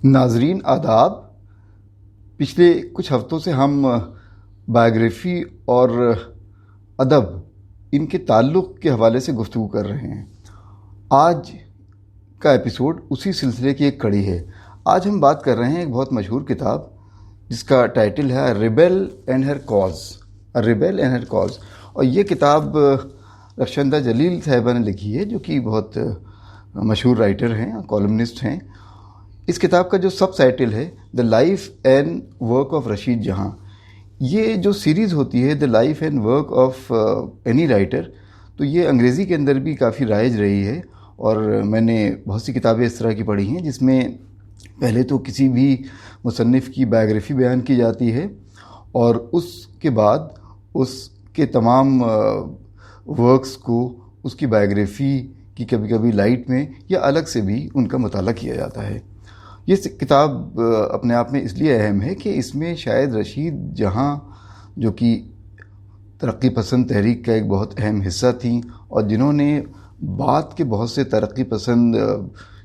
ناظرین آداب، پچھلے کچھ ہفتوں سے ہم بائیوگرافی اور ادب ان کے تعلق کے حوالے سے گفتگو کر رہے ہیں۔ آج کا ایپیسوڈ اسی سلسلے کی ایک کڑی ہے۔ آج ہم بات کر رہے ہیں ایک بہت مشہور کتاب جس کا ٹائٹل ہے rebel and Hare cause, rebel and Hare cause, اور یہ کتاب رخشندہ جلیل صاحبہ نے لکھی ہے جو کہ بہت مشہور رائٹر ہیں، کالمنسٹ ہیں۔ اس کتاب کا جو سب ٹائٹل ہے the life and work of Rashid جہاں، یہ جو سیریز ہوتی ہے the life and work of any writer, تو یہ انگریزی کے اندر بھی کافی رائج رہی ہے، اور میں نے بہت سی کتابیں اس طرح کی پڑھی ہیں جس میں پہلے تو کسی بھی مصنف کی بائیوگرافی بیان کی جاتی ہے، اور اس کے بعد اس کے تمام ورکس کو اس کی بائیوگرافی کی کبھی کبھی لائٹ میں یا الگ سے بھی ان کا مطالعہ کیا جاتا ہے۔ یہ کتاب اپنے آپ میں اس لیے اہم ہے کہ اس میں شاید رشید جہاں جو کہ ترقی پسند تحریک کا ایک بہت اہم حصہ تھیں، اور جنہوں نے بعد کے بہت سے ترقی پسند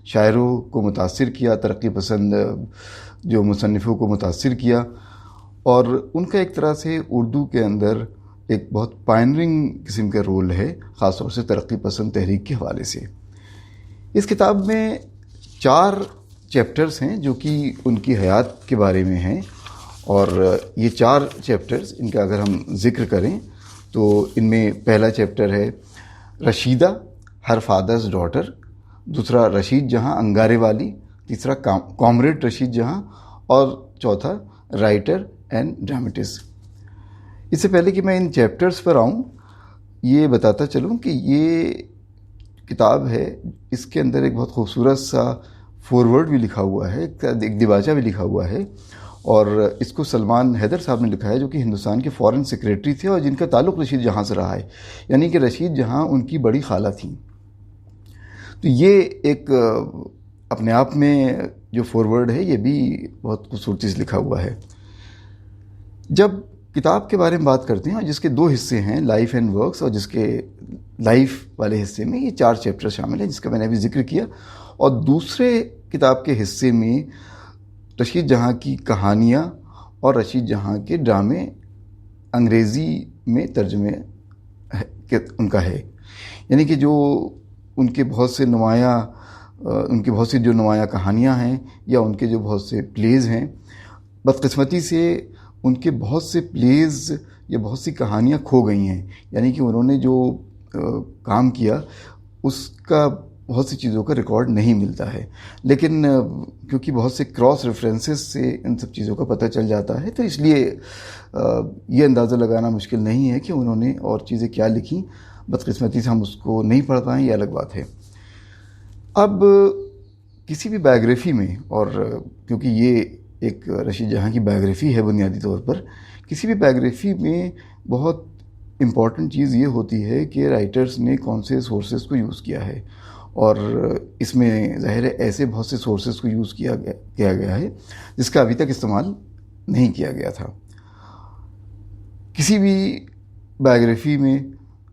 شاعروں کو متاثر کیا، ترقی پسند جو مصنفوں کو متاثر کیا، اور ان کا ایک طرح سے اردو کے اندر ایک بہت پائنرنگ قسم کا رول ہے، خاص طور سے ترقی پسند تحریک کے حوالے سے۔ اس کتاب میں 4 چیپٹرز ہیں جو کہ ان کی حیات کے بارے میں ہیں، اور یہ 4 چیپٹرز ان کا اگر ہم ذکر کریں تو ان میں پہلا چیپٹر ہے رشیدہ ہر فادرز ڈاٹر، دوسرا رشید جہاں انگارے والی، تیسرا کامریڈ رشید جہاں، اور چوتھا رائٹر اینڈ ڈرامٹسٹ۔ اس سے پہلے کہ میں ان چیپٹرز پر آؤں، یہ بتاتا چلوں کہ یہ کتاب ہے، اس کے اندر ایک بہت خوبصورت سا فورورڈ بھی لکھا ہوا ہے، ایک دیباچہ بھی لکھا ہوا ہے، اور اس کو سلمان حیدر صاحب نے لکھا ہے جو کہ ہندوستان کے فارن سیکریٹری تھے اور جن کا تعلق رشید جہاں سے رہا ہے، یعنی کہ رشید جہاں ان کی بڑی خالہ تھیں۔ تو یہ ایک اپنے آپ میں جو فورورڈ ہے یہ بھی بہت خوبصورتی سے لکھا ہوا ہے۔ جب کتاب کے بارے میں بات کرتے ہیں، اور جس کے 2 حصے ہیں، لائف اینڈ ورکس، اور جس کے لائف والے حصے میں یہ 4 چیپٹر شامل ہیں جس کا میں نے ابھی ذکر کیا، اور دوسرے کتاب کے حصے میں رشید جہاں کی کہانیاں اور رشید جہاں کے ڈرامے انگریزی میں ترجمے ان کا ہے، یعنی کہ جو ان کے بہت سے جو نمایاں کہانیاں ہیں یا ان کے جو بہت سے پلیز ہیں، بدقسمتی سے ان کے بہت سے پلیز یا بہت سی کہانیاں کھو گئی ہیں، یعنی کہ انہوں نے جو کام کیا اس کا بہت سی چیزوں کا ریکارڈ نہیں ملتا ہے، لیکن کیونکہ بہت سے کراس ریفرنسز سے ان سب چیزوں کا پتہ چل جاتا ہے، تو اس لیے یہ اندازہ لگانا مشکل نہیں ہے کہ انہوں نے اور چیزیں کیا لکھیں۔ بدقسمتی سے ہم اس کو نہیں پڑھ پائیں، یہ الگ بات ہے۔ اب کسی بھی بائیوگرافی میں، اور کیونکہ یہ ایک رشید جہاں کی بائیوگرافی ہے بنیادی طور پر، کسی بھی بائیوگرافی میں بہت امپورٹنٹ چیز یہ ہوتی ہے کہ رائٹرز نے کون سے سورسز کو یوز کیا ہے، اور اس میں ظاہر ہے ایسے بہت سے سورسز کو یوز کیا گیا ہے جس کا ابھی تک استعمال نہیں کیا گیا تھا۔ کسی بھی بائیوگرافی میں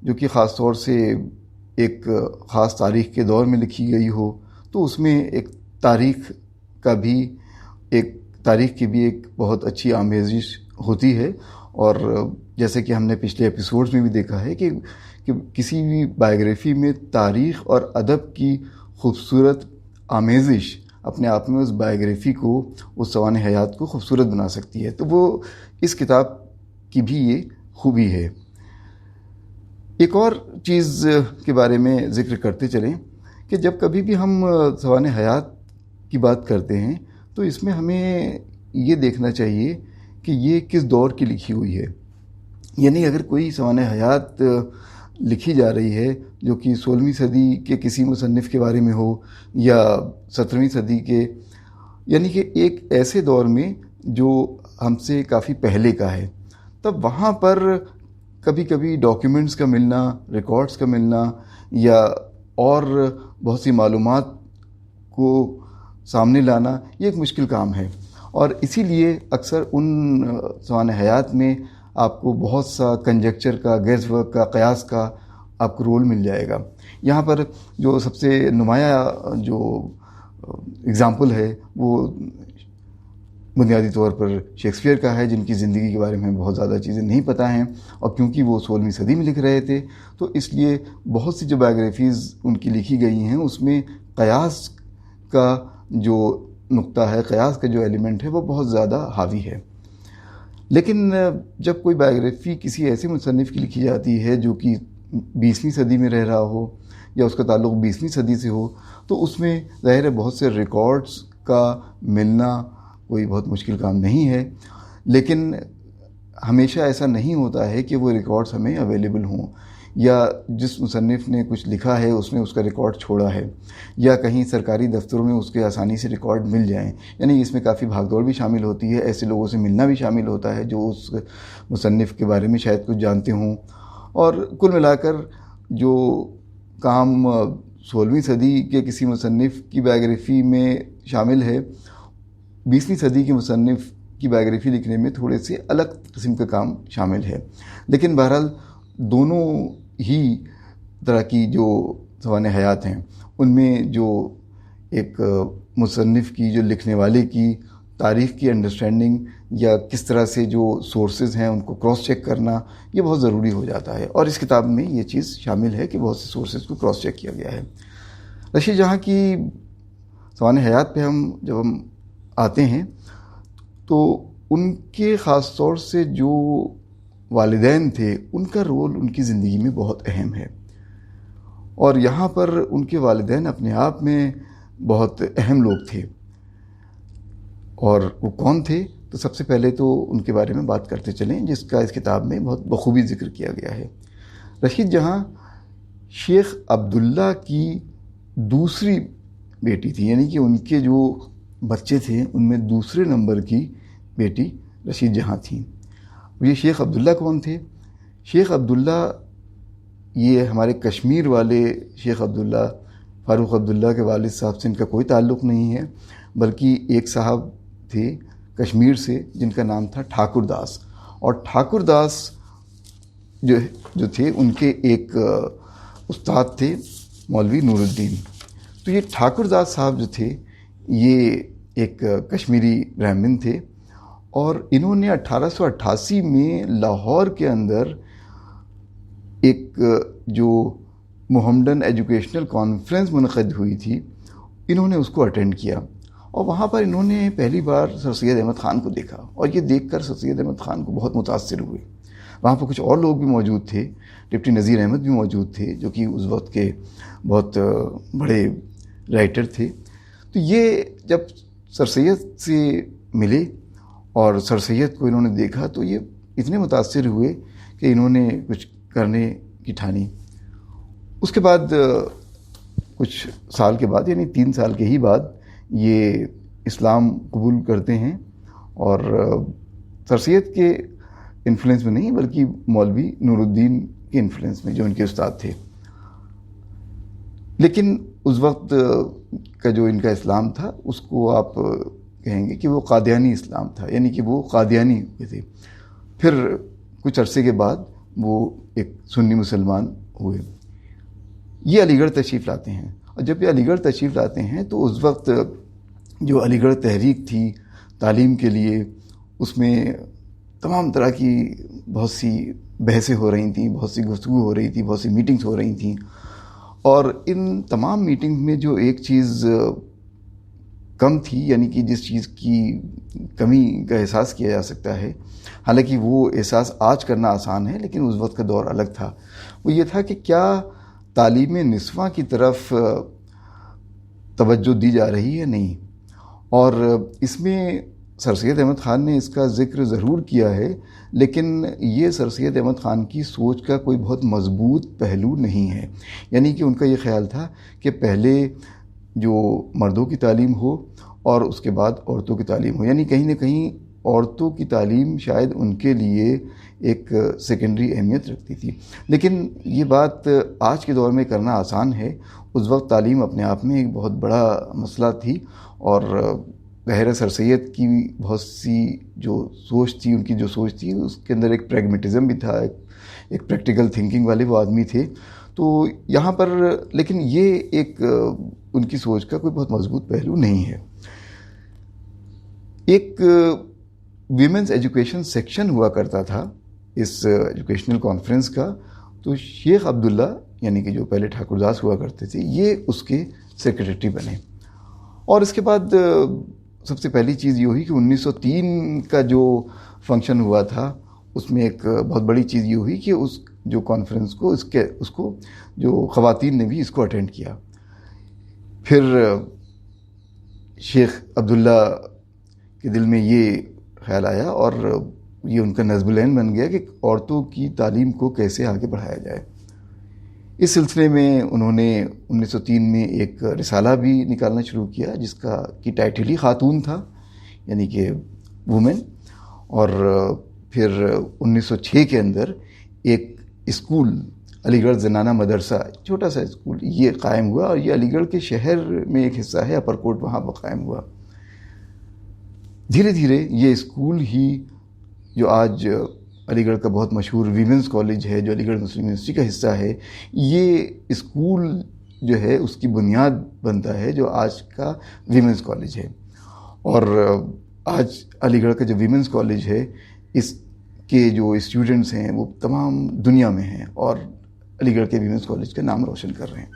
جو کہ خاص طور سے ایک خاص تاریخ کے دور میں لکھی گئی ہو، تو اس میں ایک تاریخ کی بھی ایک بہت اچھی آمیزش ہوتی ہے، اور جیسے کہ ہم نے پچھلے ایپیسوڈز میں بھی دیکھا ہے کہ کسی بھی بائیوگرافی میں تاریخ اور ادب کی خوبصورت آمیزش اپنے آپ میں اس بائیوگرافی کو، اس سوانح حیات کو خوبصورت بنا سکتی ہے، تو وہ اس کتاب کی بھی یہ خوبی ہے۔ ایک اور چیز کے بارے میں ذکر کرتے چلیں کہ جب کبھی بھی ہم سوانح حیات کی بات کرتے ہیں تو اس میں ہمیں یہ دیکھنا چاہیے کہ یہ کس دور کی لکھی ہوئی ہے، یعنی اگر کوئی سوانح حیات لکھی جا رہی ہے جو کہ 16ویں صدی کے کسی مصنف کے بارے میں ہو یا 17ویں صدی کے، یعنی کہ ایک ایسے دور میں جو ہم سے کافی پہلے کا ہے، تب وہاں پر کبھی کبھی ڈاکیومنٹس کا ملنا، ریکارڈز کا ملنا، یا اور بہت سی معلومات کو سامنے لانا، یہ ایک مشکل کام ہے، اور اسی لیے اکثر ان سوانح حیات میں آپ کو بہت سا کنجیکچر کا، گیس ورک کا، قیاس کا آپ کو رول مل جائے گا۔ یہاں پر جو سب سے نمایاں جو اگزامپل ہے وہ بنیادی طور پر شیکسپیئر کا ہے، جن کی زندگی کے بارے میں بہت زیادہ چیزیں نہیں پتہ ہیں، اور کیونکہ وہ 16ویں صدی میں لکھ رہے تھے تو اس لیے بہت سی جو بایوگرافیز ان کی لکھی گئی ہیں اس میں قیاس کا جو نقطہ ہے، قیاس کا جو ایلیمنٹ ہے وہ بہت زیادہ حاوی ہے۔ لیکن جب کوئی بایوگرافی کسی ایسے مصنف کی لکھی جاتی ہے جو کہ 20ویں صدی میں رہ رہا ہو یا اس کا تعلق 20ویں صدی سے ہو، تو اس میں ظاہر ہے بہت سے ریکارڈز کا ملنا کوئی بہت مشکل کام نہیں ہے، لیکن ہمیشہ ایسا نہیں ہوتا ہے کہ وہ ریکارڈز ہمیں اویلیبل ہوں، یا جس مصنف نے کچھ لکھا ہے اس نے اس کا ریکارڈ چھوڑا ہے، یا کہیں سرکاری دفتروں میں اس کے آسانی سے ریکارڈ مل جائیں۔ یعنی اس میں کافی بھاگ دوڑ بھی شامل ہوتی ہے، ایسے لوگوں سے ملنا بھی شامل ہوتا ہے جو اس مصنف کے بارے میں شاید کچھ جانتے ہوں، اور کل ملا کر جو کام 16ویں صدی کے کسی مصنف کی بایوگرافی میں شامل ہے، 20ویں صدی کے مصنف کی بایوگرافی لکھنے میں تھوڑے سے الگ قسم کا کام شامل ہے۔ لیکن بہرحال دونوں ہی طرح کی جو سوانح حیات ہیں ان میں جو ایک مصنف کی، جو لکھنے والے کی تاریخ کی انڈرسٹینڈنگ یا کس طرح سے جو سورسز ہیں ان کو کراس چیک کرنا، یہ بہت ضروری ہو جاتا ہے، اور اس کتاب میں یہ چیز شامل ہے کہ بہت سے سورسز کو کراس چیک کیا گیا ہے۔ رشید جہاں کی سوانح حیات پہ جب ہم آتے ہیں تو ان کے خاص طور سے جو والدین تھے ان کا رول ان کی زندگی میں بہت اہم ہے، اور یہاں پر ان کے والدین اپنے آپ میں بہت اہم لوگ تھے۔ اور وہ کون تھے؟ تو سب سے پہلے تو ان کے بارے میں بات کرتے چلیں جس کا اس کتاب میں بہت بخوبی ذکر کیا گیا ہے۔ رشید جہاں شیخ عبداللہ کی دوسری بیٹی تھی، یعنی کہ ان کے جو بچے تھے ان میں دوسرے نمبر کی بیٹی رشید جہاں تھیں۔ یہ شیخ عبداللہ کون تھے؟ شیخ عبداللہ یہ ہمارے کشمیر والے شیخ عبداللہ فاروق عبداللہ کے والد صاحب سے ان کا کوئی تعلق نہیں ہے، بلکہ ایک صاحب تھے کشمیر سے جن کا نام تھا ٹھاکر داس، اور ٹھاکر داس جو تھے ان کے ایک استاد تھے مولوی نور الدین۔ تو یہ ٹھاکر داس صاحب جو تھے یہ ایک کشمیری برہمن تھے، اور انہوں نے 1888 میں لاہور کے اندر ایک جو محمدن ایجوکیشنل کانفرنس منعقد ہوئی تھی، انہوں نے اس کو اٹینڈ کیا، اور وہاں پر انہوں نے پہلی بار سر سید احمد خان کو دیکھا، اور یہ دیکھ کر سر سید احمد خان کو بہت متاثر ہوئے۔ وہاں پر کچھ اور لوگ بھی موجود تھے، ڈپٹی نذیر احمد بھی موجود تھے جو کہ اس وقت کے بہت بڑے رائٹر تھے۔ تو یہ جب سر سید سے ملے اور سر سید کو انہوں نے دیکھا تو یہ اتنے متاثر ہوئے کہ انہوں نے کچھ کرنے کی ٹھانی۔ اس کے بعد کچھ سال کے بعد، یعنی 3 سال کے ہی بعد، یہ اسلام قبول کرتے ہیں، اور سر سید کے انفلوئنس میں نہیں بلکہ مولوی نور الدین کے انفلوئنس میں جو ان کے استاد تھے۔ لیکن اس وقت کا جو ان کا اسلام تھا اس کو آپ کہیں گے کہ وہ قادیانی اسلام تھا، یعنی کہ وہ قادیانی ہوئے تھے۔ پھر کچھ عرصے کے بعد وہ ایک سنی مسلمان ہوئے۔ یہ علی گڑھ تشریف لاتے ہیں، اور جب یہ علی گڑھ تشریف لاتے ہیں تو اس وقت جو علی گڑھ تحریک تھی تعلیم کے لیے، اس میں تمام طرح کی بہت سی بحثیں ہو رہی تھیں، بہت سی گفتگو ہو رہی تھی، بہت سی میٹنگز ہو رہی تھیں، اور ان تمام میٹنگ میں جو ایک چیز کم تھی، یعنی کہ جس چیز کی کمی کا احساس کیا جا سکتا ہے، حالانکہ وہ احساس آج کرنا آسان ہے لیکن اس وقت کا دور الگ تھا، وہ یہ تھا کہ کیا تعلیم نسواں کی طرف توجہ دی جا رہی ہے؟ نہیں۔ اور اس میں سر سید احمد خان نے اس کا ذکر ضرور کیا ہے، لیکن یہ سر سید احمد خان کی سوچ کا کوئی بہت مضبوط پہلو نہیں ہے۔ یعنی کہ ان کا یہ خیال تھا کہ پہلے جو مردوں کی تعلیم ہو اور اس کے بعد عورتوں کی تعلیم ہو، یعنی کہیں نہ کہیں عورتوں کی تعلیم شاید ان کے لیے ایک سیکنڈری اہمیت رکھتی تھی۔ لیکن یہ بات آج کے دور میں کرنا آسان ہے، اس وقت تعلیم اپنے آپ میں ایک بہت بڑا مسئلہ تھی، اور ظاہر سر سید کی بہت سی جو سوچ تھی، ان کی جو سوچ تھی اس کے اندر ایک پریگمیٹزم بھی تھا، ایک پریکٹیکل تھنکنگ والے وہ آدمی تھے۔ تو یہاں پر لیکن یہ ایک ان کی سوچ کا کوئی بہت مضبوط پہلو نہیں ہے. ایک ویمنس ایجوکیشن سیکشن ہوا کرتا تھا اس ایجوکیشنل کانفرنس کا، تو شیخ عبداللہ یعنی کہ جو پہلے ٹھاکر داس ہوا کرتے تھے یہ اس کے سیکریٹری بنے. اور اس کے بعد سب سے پہلی چیز یہ ہوئی کہ 1903 کا جو فنکشن ہوا تھا اس میں ایک بہت بڑی چیز یہ ہوئی کہ اس جو کانفرنس کو اس کو جو خواتین نے بھی اس کو اٹینڈ کیا. پھر شیخ عبداللہ کے دل میں یہ خیال آیا اور یہ ان کا نظم العین بن گیا کہ عورتوں کی تعلیم کو کیسے آگے بڑھایا جائے. اس سلسلے میں انہوں نے 1903 میں ایک رسالہ بھی نکالنا شروع کیا جس کا کی ٹائٹل ہی خاتون تھا، یعنی کہ وومن. اور پھر 1906 کے اندر ایک اسکول علی گڑھ زنانہ مدرسہ، چھوٹا سا اسکول یہ قائم ہوا، اور یہ علی گڑھ کے شہر میں ایک حصہ ہے اپر کوٹ، وہاں پر قائم ہوا. دھیرے دھیرے یہ اسکول ہی جو آج علی گڑھ کا بہت مشہور ویمنس کالج ہے، جو علی گڑھ مسلم یونیورسٹی کا حصہ ہے، یہ اسکول جو ہے اس کی بنیاد بنتا ہے جو آج کا ویمنس کالج ہے. اور آج علی گڑھ کا جو ویمنس کالج ہے اس کے جو اسٹوڈنٹس ہیں وہ تمام دنیا میں ہیں اور علی گڑھ کے ویمنس کالج کا نام روشن کر رہے ہیں.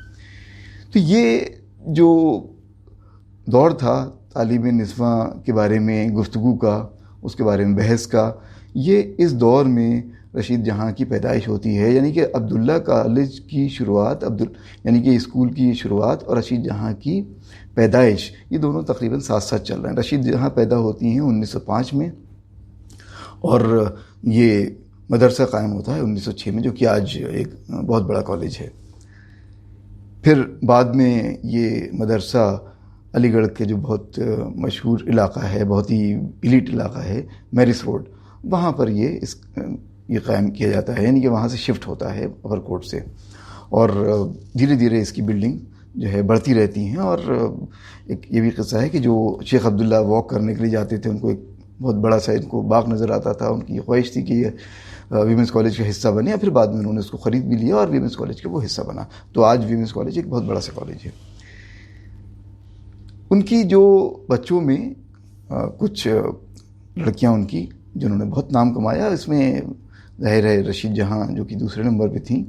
تو یہ جو دور تھا تعلیم نسواں کے بارے میں گفتگو کا، اس کے بارے میں بحث کا، یہ اس دور میں رشید جہاں کی پیدائش ہوتی ہے. یعنی کہ عبداللہ کالج کی شروعات، یعنی کہ اسکول کی شروعات اور رشید جہاں کی پیدائش، یہ دونوں تقریباً ساتھ ساتھ چل رہے ہیں. رشید جہاں پیدا ہوتی ہیں 1905 میں اور یہ مدرسہ قائم ہوتا ہے 1906 میں، جو کہ آج ایک بہت بڑا کالج ہے. پھر بعد میں یہ مدرسہ علی گڑھ کے جو بہت مشہور علاقہ ہے، بہت ہی ایلیٹ علاقہ ہے، میرس روڈ، وہاں پر یہ قائم کیا جاتا ہے. یعنی کہ وہاں سے شفٹ ہوتا ہے اوور کوٹ سے، اور دھیرے دھیرے اس کی بلڈنگ جو ہے بڑھتی رہتی ہیں. اور ایک یہ بھی قصہ ہے کہ جو شیخ عبداللہ واک کرنے کے لیے جاتے تھے ان کو ایک بہت بڑا سا ان کو باغ نظر آتا تھا. ان کی خواہش تھی کہ یہ ویمنس کالج کا حصہ بنے، پھر بعد میں انہوں نے اس کو خرید بھی لیا اور ویمنس کالج کا وہ حصہ بنا. تو آج ویمنس کالج ایک بہت بڑا سا کالج ہے. ان کی جو بچوں میں کچھ لڑکیاں ان کی جنہوں نے بہت نام کمایا، اس میں ظاہر ہے رشید جہاں جو کہ دوسرے نمبر پہ تھیں.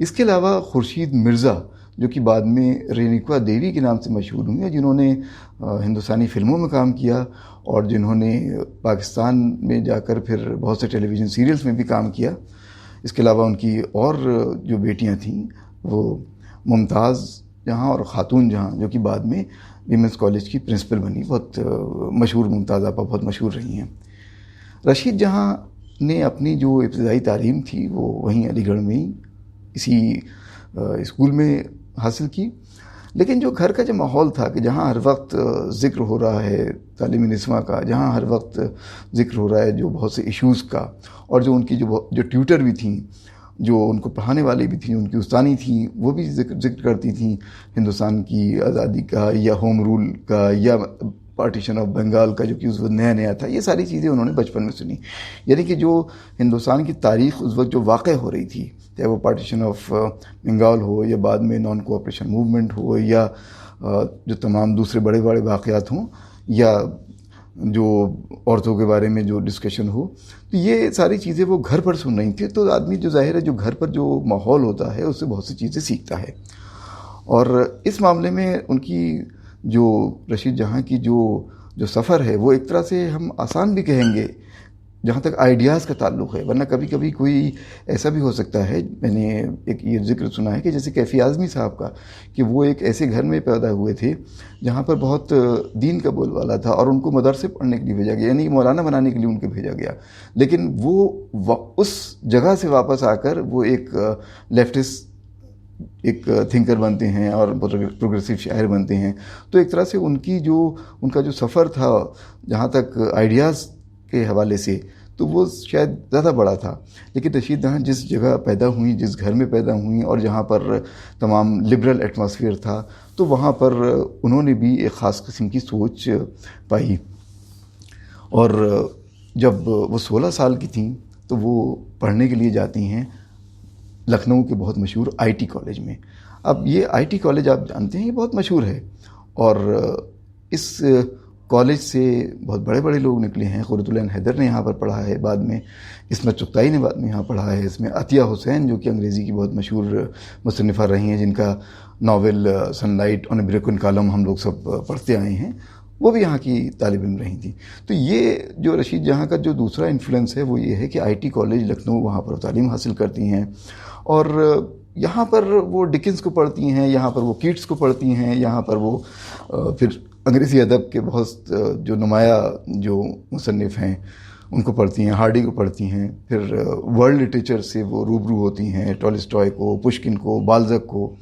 اس کے علاوہ خورشید مرزا جو کہ بعد میں رینیکوا دیوی کے نام سے مشہور ہوئی ہیں، جنہوں نے ہندوستانی فلموں میں کام کیا اور جنہوں نے پاکستان میں جا کر پھر بہت سے ٹیلی ویژن سیریلز میں بھی کام کیا. اس کے علاوہ ان کی اور جو بیٹیاں تھیں وہ ممتاز جہاں اور خاتون جہاں، جو کہ بعد میں ویمنس کالج کی پرنسپل بنی، بہت مشہور، ممتاز آپا بہت مشہور رہی ہیں. رشید جہاں نے اپنی جو ابتدائی تعلیم تھی وہ وہیں علی گڑھ میں ہی اسی اسکول میں حاصل کی. لیکن جو گھر کا جو ماحول تھا کہ جہاں ہر وقت ذکر ہو رہا ہے تعلیم نسواں کا، جہاں ہر وقت ذکر ہو رہا ہے جو بہت سے ایشوز کا، اور جو ان کی جو ٹیوٹر بھی تھیں، جو ان کو پڑھانے والی بھی تھیں، ان کی استانی تھیں، وہ بھی ذکر کرتی تھیں ہندوستان کی آزادی کا یا ہوم رول کا یا پارٹیشن آف بنگال کا جو کہ اس وقت نیا نیا تھا. یہ ساری چیزیں انہوں نے بچپن میں سنی. یعنی کہ جو ہندوستان کی تاریخ اس وقت جو واقع ہو رہی تھی، چاہے وہ پارٹیشن آف بنگال ہو یا بعد میں نان کوآپریشن موومنٹ ہو یا جو تمام دوسرے بڑے بڑے واقعات ہوں یا جو عورتوں کے بارے میں جو ڈسکشن ہو، تو یہ ساری چیزیں وہ گھر پر سن رہی تھیں. تو آدمی جو ظاہر ہے جو گھر پر جو ماحول ہوتا ہے اس سے بہت سی چیزیں سیکھتا ہے. اور اس معاملے میں ان کی جو رشید جہاں کی جو سفر ہے وہ ایک طرح سے ہم آسان بھی کہیں گے جہاں تک آئیڈیاز کا تعلق ہے. ورنہ کبھی کبھی کوئی ایسا بھی ہو سکتا ہے، میں نے ایک یہ ذکر سنا ہے کہ جیسے کیفی اعظمی صاحب کا، کہ وہ ایک ایسے گھر میں پیدا ہوئے تھے جہاں پر بہت دین کا بول والا تھا اور ان کو مدرسے پڑھنے کے لیے بھیجا گیا، یعنی مولانا بنانے کے لیے ان کو بھیجا گیا. لیکن وہ اس جگہ سے واپس آ کر وہ ایک لیفٹسٹ ایک تھنکر بنتے ہیں اور پروگریسو شاعر بنتے ہیں. تو ایک طرح سے ان کا جو سفر تھا جہاں تک آئیڈیاز کے حوالے سے تو وہ شاید زیادہ بڑا تھا. لیکن رشید جہاں جس جگہ پیدا ہوئیں، جس گھر میں پیدا ہوئیں اور جہاں پر تمام لبرل ایٹماسفیئر تھا، تو وہاں پر انہوں نے بھی ایک خاص قسم کی سوچ پائی. اور جب وہ 16 سال کی تھیں تو وہ پڑھنے کے لیے جاتی ہیں لکھنؤ کے بہت مشہور آئی ٹی کالج میں. اب یہ آئی ٹی کالج آپ جانتے ہیں یہ بہت مشہور ہے، اور اس کالج سے بہت بڑے بڑے لوگ نکلے ہیں. قرۃ العین حیدر نے یہاں پر پڑھا ہے، بعد میں عصمت چغتائی نے بعد میں یہاں پڑھا ہے. اس میں عطیہ حسین جو کہ انگریزی کی بہت مشہور مصنفہ رہی ہیں، جن کا novel sunlight on a broken column ہم لوگ سب پڑھتے آئے ہیں، وہ بھی یہاں کی طالب علم رہی تھیں. تو یہ جو رشید جہاں کا جو دوسرا انفلوئنس ہے وہ یہ ہے کہ آئی ٹی کالج لکھنؤ وہاں پر تعلیم حاصل کرتی ہیں، اور یہاں پر وہ ڈکنس کو پڑھتی ہیں، یہاں پر وہ کیٹس کو پڑھتی ہیں، یہاں پر وہ پھر انگریزی ادب کے بہت جو نمایاں جو مصنف ہیں ان کو پڑھتی ہیں، ہارڈی کو پڑھتی ہیں. پھر ورلڈ لٹریچر سے وہ روبرو ہوتی ہیں، ٹالسٹائے کو، پشکن کو، بالزک کو.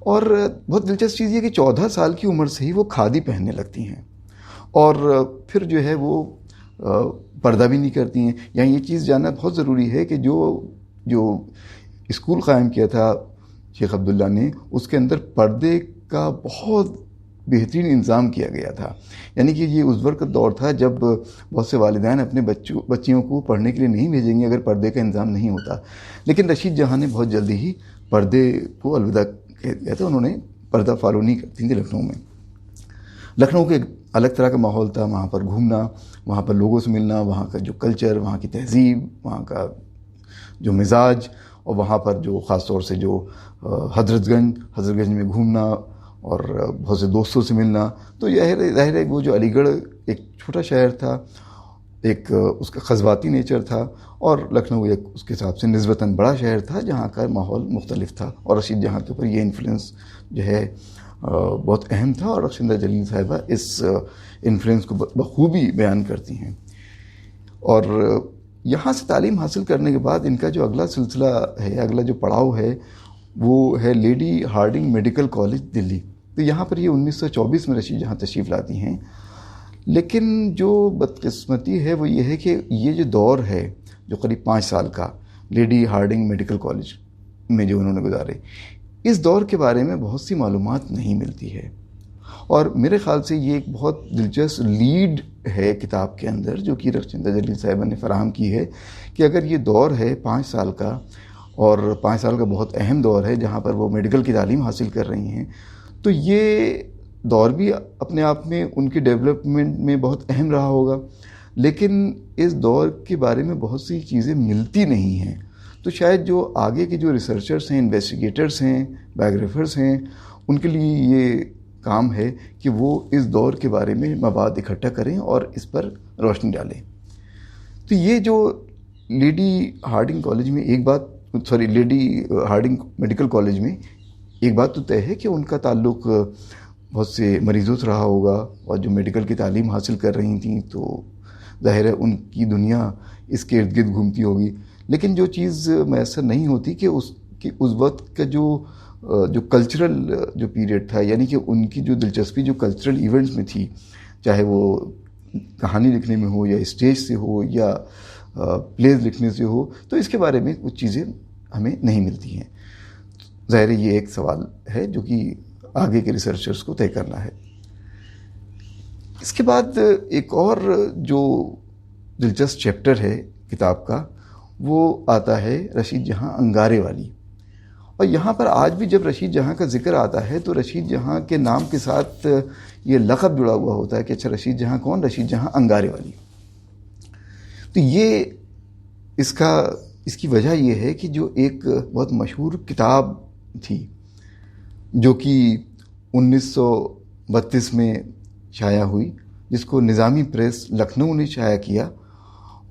اور بہت دلچسپ چیز یہ کہ 14 سال کی عمر سے ہی وہ کھادی پہننے لگتی ہیں، اور پھر جو ہے وہ پردہ بھی نہیں کرتی ہیں. یہاں یہ چیز جاننا بہت ضروری ہے کہ جو اسکول قائم کیا تھا شیخ عبداللہ نے، اس کے اندر پردے کا بہت بہترین انتظام کیا گیا تھا. یعنی کہ یہ اس وقت کا دور تھا جب بہت سے والدین اپنے بچیوں کو پڑھنے کے لیے نہیں بھیجیں گے اگر پردے کا انتظام نہیں ہوتا. لیکن رشید جہاں نے بہت جلدی ہی پردے کو الوداع کہہ دیا تھا. انہوں نے پردہ فالو نہیں کرتی تھی لکھنؤ میں. لکھنؤ کے ایک الگ طرح کا ماحول تھا، وہاں پر گھومنا، وہاں پر لوگوں سے ملنا، وہاں کا جو کلچر، وہاں کی تہذیب، وہاں کا جو مزاج، اور وہاں پر جو خاص طور سے جو حضرت گنج میں گھومنا اور بہت سے دوستوں سے ملنا. تو ظاہر ہے وہ جو علی گڑھ ایک چھوٹا شہر تھا، ایک اس کا قصباتی نیچر تھا، اور لکھنؤ ایک اس کے حساب سے نسبتاً بڑا شہر تھا جہاں کا ماحول مختلف تھا. اور رشید جہاں کے اوپر یہ انفلوئنس جو ہے بہت اہم تھا، اور رخشندہ جلیل صاحبہ اس انفلوئنس کو بخوبی بیان کرتی ہیں. اور یہاں سے تعلیم حاصل کرنے کے بعد ان کا جو اگلا سلسلہ ہے، اگلا جو پڑاؤ ہے، وہ ہے لیڈی ہارڈنگ میڈیکل کالج دلی. تو یہاں پر یہ 1924 میں رشید جہاں تشریف لاتی ہیں. لیکن جو بدقسمتی ہے وہ یہ ہے کہ یہ جو دور ہے جو قریب 5 سال کا لیڈی ہارڈنگ میڈیکل کالج میں جو انہوں نے گزارے، اس دور کے بارے میں بہت سی معلومات نہیں ملتی ہے. اور میرے خیال سے یہ ایک بہت دلچسپ لیڈ ہے کتاب کے اندر جو کہ رخشندہ جلیل صاحبہ نے فراہم کی ہے کہ اگر یہ دور ہے 5 سال کا، اور 5 سال کا بہت اہم دور ہے جہاں پر وہ میڈیکل کی تعلیم حاصل کر رہی ہیں، تو یہ دور بھی اپنے آپ میں ان کی ڈیولپمنٹ میں بہت اہم رہا ہوگا. لیکن اس دور کے بارے میں بہت سی چیزیں ملتی نہیں ہیں. تو شاید جو آگے کے جو ریسرچرز ہیں، انویسٹیگیٹرز ہیں، بایوگرافرز ہیں، ان کے لیے یہ کام ہے کہ وہ اس دور کے بارے میں مواد اکٹھا کریں اور اس پر روشنی ڈالیں. تو یہ جو لیڈی ہارڈنگ کالج میں لیڈی ہارڈنگ میڈیکل کالج میں ایک بات تو طے ہے کہ ان کا تعلق بہت سے مریضوں سے رہا ہوگا، اور جو میڈیکل کی تعلیم حاصل کر رہی تھیں تو ظاہر ہے ان کی دنیا اس کے ارد گرد گھومتی ہوگی. لیکن جو چیز میسر نہیں ہوتی کہ اس وقت کا جو کلچرل جو پیریڈ تھا، یعنی کہ ان کی جو دلچسپی جو کلچرل ایونٹس میں تھی، چاہے وہ کہانی لکھنے میں ہو یا اسٹیج سے ہو یا پلیز لکھنے سے ہو، تو اس کے بارے میں کچھ چیزیں ہمیں نہیں ملتی ہیں. ظاہر یہ ایک سوال ہے جو کہ آگے کے ریسرچرز کو طے کرنا ہے. اس کے بعد ایک اور جو دلچسپ چیپٹر ہے کتاب کا وہ آتا ہے رشید جہاں انگارے والی. اور یہاں پر آج بھی جب رشید جہاں کا ذکر آتا ہے تو رشید جہاں کے نام کے ساتھ یہ لقب جڑا ہوا ہوتا ہے کہ اچھا رشید جہاں کون؟ رشید جہاں انگارے والی. تو یہ اس کی وجہ یہ ہے کہ جو ایک بہت مشہور کتاب تھی جو کہ 1932 میں شائع ہوئی، جس کو نظامی پریس لکھنؤ نے شائع کیا،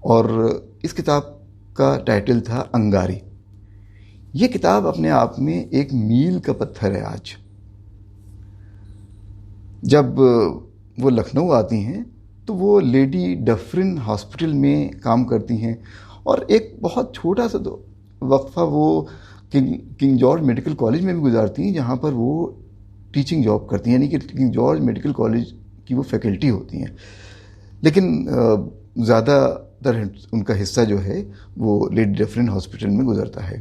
اور اس کتاب کا ٹائٹل تھا انگارے. یہ کتاب اپنے آپ میں ایک میل کا پتھر ہے. آج جب وہ لکھنؤ آتی ہیں تو وہ لیڈی ڈفرن ہاسپٹل میں کام کرتی ہیں، اور ایک بہت چھوٹا سا وقفہ وہ کنگ جارج میڈیکل کالج میں بھی گزارتی ہیں جہاں پر وہ ٹیچنگ جاب کرتی ہیں، یعنی کہ کنگ جارج میڈیکل کالج کی وہ فیکلٹی ہوتی ہیں. لیکن زیادہ تر ان کا حصہ جو ہے وہ لیڈی ڈفرن ہاسپٹل میں گزرتا ہے.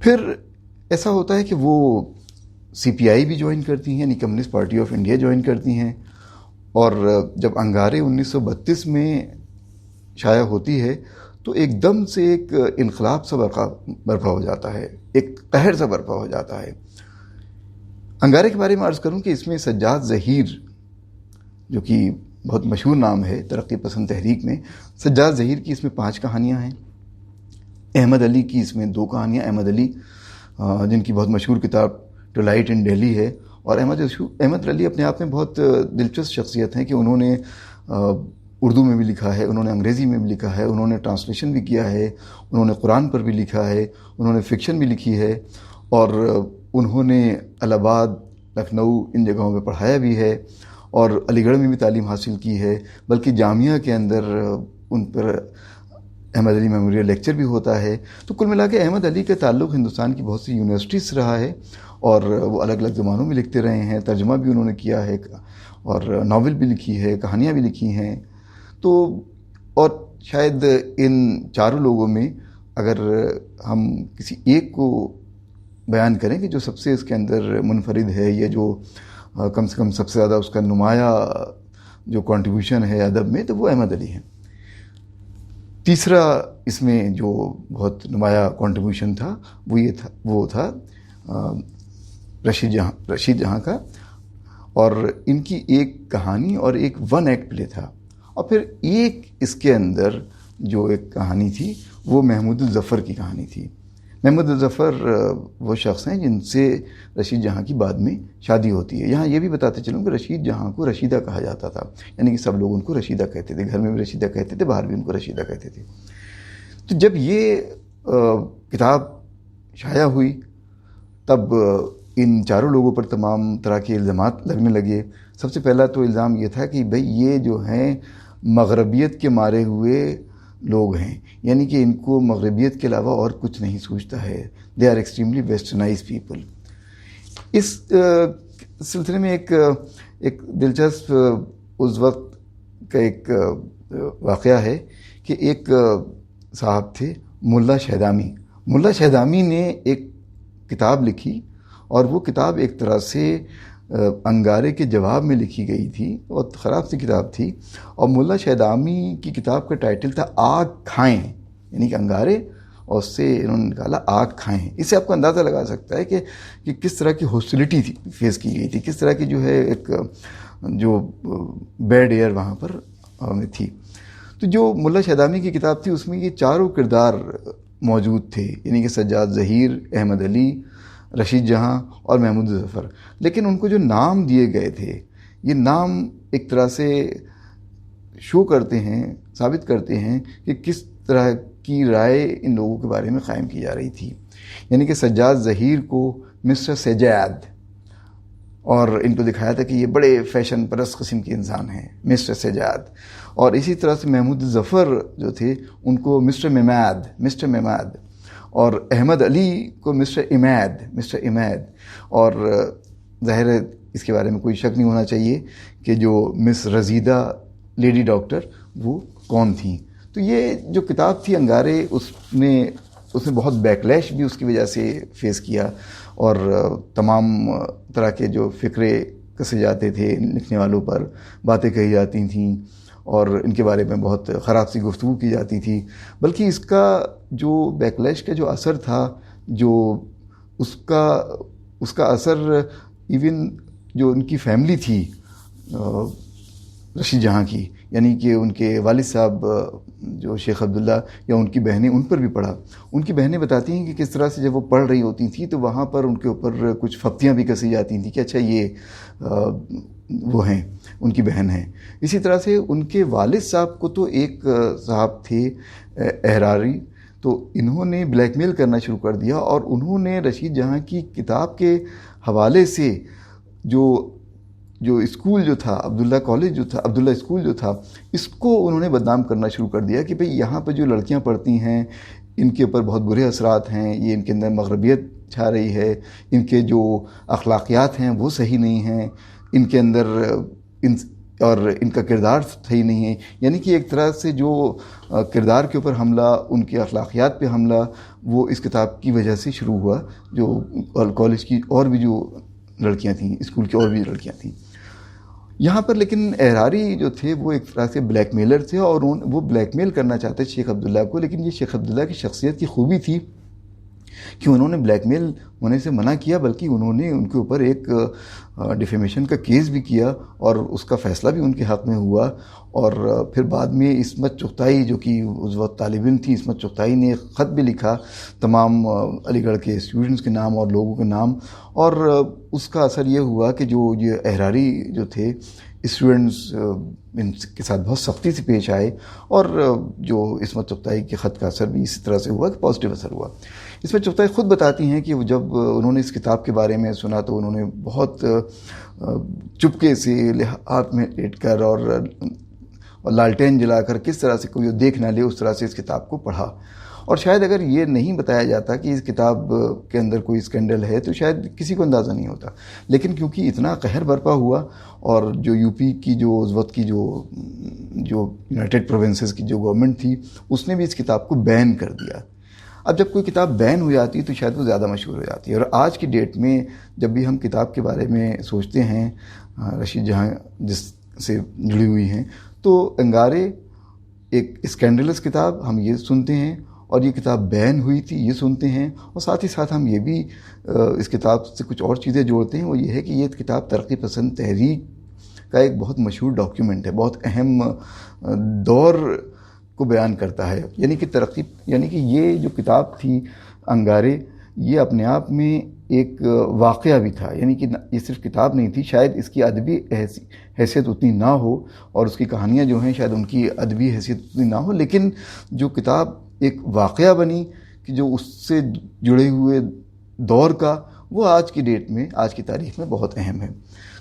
پھر ایسا ہوتا ہے کہ وہ CPI بھی جوائن کرتی ہیں، یعنی communist party of India join کرتی ہیں. اور جب انگارے 1932 میں شائع ہوتی ہے تو ایک دم سے ایک انقلاب سا برپا ہو جاتا ہے، ایک قہر سا برپا ہو جاتا ہے۔ انگارے کے بارے میں عرض کروں کہ اس میں سجاد ظہیر، جو کہ بہت مشہور نام ہے ترقی پسند تحریک میں، سجاد ظہیر کی اس میں 5 کہانیاں ہیں۔ احمد علی کی اس میں 2 کہانیاں، احمد علی جن کی بہت مشہور کتاب ٹو لائٹ ان ڈیلی ہے، اور احمد علی اپنے آپ میں بہت دلچسپ شخصیت ہیں کہ انہوں نے اردو میں بھی لکھا ہے، انہوں نے انگریزی میں بھی لکھا ہے، انہوں نے ٹرانسلیشن بھی کیا ہے، انہوں نے قرآن پر بھی لکھا ہے، انہوں نے فکشن بھی لکھی ہے، اور انہوں نے الہ آباد، لکھنؤ ان جگہوں پہ پڑھایا بھی ہے، اور علی گڑھ میں بھی تعلیم حاصل کی ہے، بلکہ جامعہ کے اندر ان پر احمد علی میموریل لیکچر بھی ہوتا ہے۔ تو کل ملا کے احمد علی کا تعلق ہندوستان کی بہت سی یونیورسٹیز سے رہا ہے، اور وہ الگ الگ زبانوں میں لکھتے رہے ہیں، ترجمہ بھی انہوں نے کیا ہے، اور ناول بھی لکھی ہے، کہانیاں بھی لکھی ہیں۔ تو اور شاید ان چاروں لوگوں میں اگر ہم کسی ایک کو بیان کریں کہ جو سب سے اس کے اندر منفرد ہے، یا جو کم سے کم سب سے زیادہ اس کا نمایاں جو کنٹریبیوشن ہے ادب میں، تو وہ احمد علی ہیں۔ تیسرا اس میں جو بہت نمایاں کنٹریبیوشن تھا وہ تھا رشید جہاں کا، اور ان کی ایک کہانی اور ایک 1 ایکٹ پلے تھا، اور پھر ایک اس کے اندر جو ایک کہانی تھی وہ محمود الظفر کی کہانی تھی۔ محمود الظفر وہ شخص ہیں جن سے رشید جہاں کی بعد میں شادی ہوتی ہے۔ یہاں یہ بھی بتاتے چلوں کہ رشید جہاں کو رشیدہ کہا جاتا تھا، یعنی کہ سب لوگ ان کو رشیدہ کہتے تھے، گھر میں بھی رشیدہ کہتے تھے، باہر بھی ان کو رشیدہ کہتے تھے۔ تو جب یہ کتاب شائع ہوئی تب ان چاروں لوگوں پر تمام طرح کے الزامات لگنے لگے۔ سب سے پہلا تو الزام یہ تھا کہ بھئی یہ جو ہیں مغربیت کے مارے ہوئے لوگ ہیں، یعنی کہ ان کو مغربیت کے علاوہ اور کچھ نہیں سوچتا ہے، they are extremely westernise people. اس سلسلے میں ایک دلچسپ اس وقت کا ایک واقعہ ہے کہ ایک صاحب تھے ملا شہدامی نے ایک کتاب لکھی، اور وہ کتاب ایک طرح سے انگارے کے جواب میں لکھی گئی تھی، بہت خراب سی کتاب تھی، اور ملا شہدامی کی کتاب کا ٹائٹل تھا آگ کھائیں، یعنی کہ انگارے، اور اس سے انہوں نے نکالا آگ کھائیں۔ اس سے آپ کو اندازہ لگا سکتا ہے کہ کس طرح کی ہاسٹیلٹی تھی فیس کی گئی تھی، کس طرح کی جو ہے ایک جو بیڈ ایئر وہاں پر تھی۔ تو جو ملا شہدامی کی کتاب تھی اس میں یہ چاروں کردار موجود تھے، یعنی کہ سجاد ظہیر، احمد علی، رشید جہاں اور محمود الظفر، لیکن ان کو جو نام دیے گئے تھے یہ نام ایک طرح سے شو کرتے ہیں، ثابت کرتے ہیں کہ کس طرح کی رائے ان لوگوں کے بارے میں قائم کی جا رہی تھی۔ یعنی کہ سجاد ظہیر کو مسٹر سجاد، اور ان کو دکھایا تھا کہ یہ بڑے فیشن پرست قسم کے انسان ہیں، مسٹر سجاد، اور اسی طرح سے محمود الظفر جو تھے ان کو مسٹر مماد، اور احمد علی کو مسٹر اماد، اور ظاہر ہے اس کے بارے میں کوئی شک نہیں ہونا چاہیے کہ جو مس رزیدہ لیڈی ڈاکٹر وہ کون تھیں۔ تو یہ جو کتاب تھی انگارے، اس نے بہت بیکلیش بھی اس کی وجہ سے فیس کیا، اور تمام طرح کے جو فقرے کسے جاتے تھے لکھنے والوں پر، باتیں کہی جاتی تھیں، اور ان کے بارے میں بہت خراب سی گفتگو کی جاتی تھی۔ بلکہ اس کا جو بیکلیش کا جو اثر تھا، جو اس کا اثر ایون جو ان کی فیملی تھی رشید جہاں کی، یعنی کہ ان کے والد صاحب جو شیخ عبداللہ یا ان کی بہنیں، ان پر بھی پڑھا۔ ان کی بہنیں بتاتی ہیں کہ کس طرح سے جب وہ پڑھ رہی ہوتی تھیں تو وہاں پر ان کے اوپر کچھ فپتیاں بھی کسی جاتی تھیں کہ اچھا یہ وہ ہیں، ان کی بہن ہیں۔ اسی طرح سے ان کے والد صاحب کو تو ایک صاحب تھے احراری، تو انہوں نے بلیک میل کرنا شروع کر دیا، اور انہوں نے رشید جہاں کی کتاب کے حوالے سے جو اسکول جو تھا، عبداللہ اسکول جو تھا، اس کو انہوں نے بدنام کرنا شروع کر دیا کہ بھئی یہاں پہ جو لڑکیاں پڑھتی ہیں ان کے اوپر بہت برے اثرات ہیں، یہ ان کے اندر مغربیت چھا رہی ہے، ان کے جو اخلاقیات ہیں وہ صحیح نہیں ہیں، ان کے اندر اور ان کا کردار صحیح نہیں ہے۔ یعنی کہ ایک طرح سے جو کردار کے اوپر حملہ، ان کے اخلاقیات پہ حملہ، وہ اس کتاب کی وجہ سے شروع ہوا، جو کالج کی اور بھی جو لڑکیاں تھیں، اسکول کی اور بھی لڑکیاں تھیں۔ یہاں پر لیکن احراری جو تھے وہ ایک طرح سے بلیک میلر تھے، اور وہ بلیک میل کرنا چاہتے شیخ عبداللہ کو، لیکن یہ شیخ عبداللہ کی شخصیت کی خوبی تھی کہ انہوں نے بلیک میل ہونے سے منع کیا، بلکہ انہوں نے ان کے اوپر ایک ڈیفیمیشن کا کیس بھی کیا، اور اس کا فیصلہ بھی ان کے حق میں ہوا. اور پھر بعد میں عصمت چغتائی جو کہ اس وقت طالب علم تھی، عصمت چغتائی نے ایک خط بھی لکھا تمام علی گڑھ کے اسٹوڈنٹس کے نام اور لوگوں کے نام، اور اس کا اثر یہ ہوا کہ جو یہ احراری جو تھے اسٹوڈنٹس ان کے ساتھ بہت سختی سے پیش آئے، اور جو عصمت چغتائی کے خط کا اثر بھی اسی طرح سے ہوا کہ پازیٹیو اثر ہوا. عصمت چغتائی خود بتاتی ہیں کہ جب انہوں نے اس کتاب کے بارے میں سنا تو انہوں نے بہت چپکے سے ہاتھ میں لیٹ کر اور لالٹین جلا کر کس طرح سے کوئی دیکھ نہ لے اس طرح سے اس کتاب کو پڑھا. اور شاید اگر یہ نہیں بتایا جاتا کہ اس کتاب کے اندر کوئی اسکینڈل ہے تو شاید کسی کو اندازہ نہیں ہوتا، لیکن کیونکہ اتنا قہر برپا ہوا، اور جو یو پی کی جو اس وقت کی جو یونائٹڈ پروونسز کی جو گورنمنٹ تھی اس نے بھی اس کتاب کو بین کر دیا. اب جب کوئی کتاب بین ہو جاتی ہے تو شاید وہ زیادہ مشہور ہو جاتی ہے. اور آج کی ڈیٹ میں جب بھی ہم کتاب کے بارے میں سوچتے ہیں، رشید جہاں جس سے جڑی ہوئی ہیں، تو انگارے ایک اسکینڈلس کتاب ہم یہ سنتے ہیں، اور یہ کتاب بین ہوئی تھی یہ سنتے ہیں، اور ساتھ ہی ساتھ ہم یہ بھی اس کتاب سے کچھ اور چیزیں جوڑتے ہیں. وہ یہ ہے کہ یہ کتاب ترقی پسند تحریک کا ایک بہت مشہور ڈاکیومنٹ ہے، بہت اہم دور کو بیان کرتا ہے. یعنی کہ یہ جو کتاب تھی انگارے، یہ اپنے آپ میں ایک واقعہ بھی تھا. یعنی کہ یہ صرف کتاب نہیں تھی، شاید اس کی ادبی حیثیت اتنی نہ ہو، اور اس کی کہانیاں جو ہیں شاید ان کی ادبی حیثیت اتنی نہ ہو، لیکن جو کتاب ایک واقعہ بنی کہ جو اس سے جڑے ہوئے دور کا، وہ آج کی ڈیٹ میں، آج کی تاریخ میں بہت اہم ہے.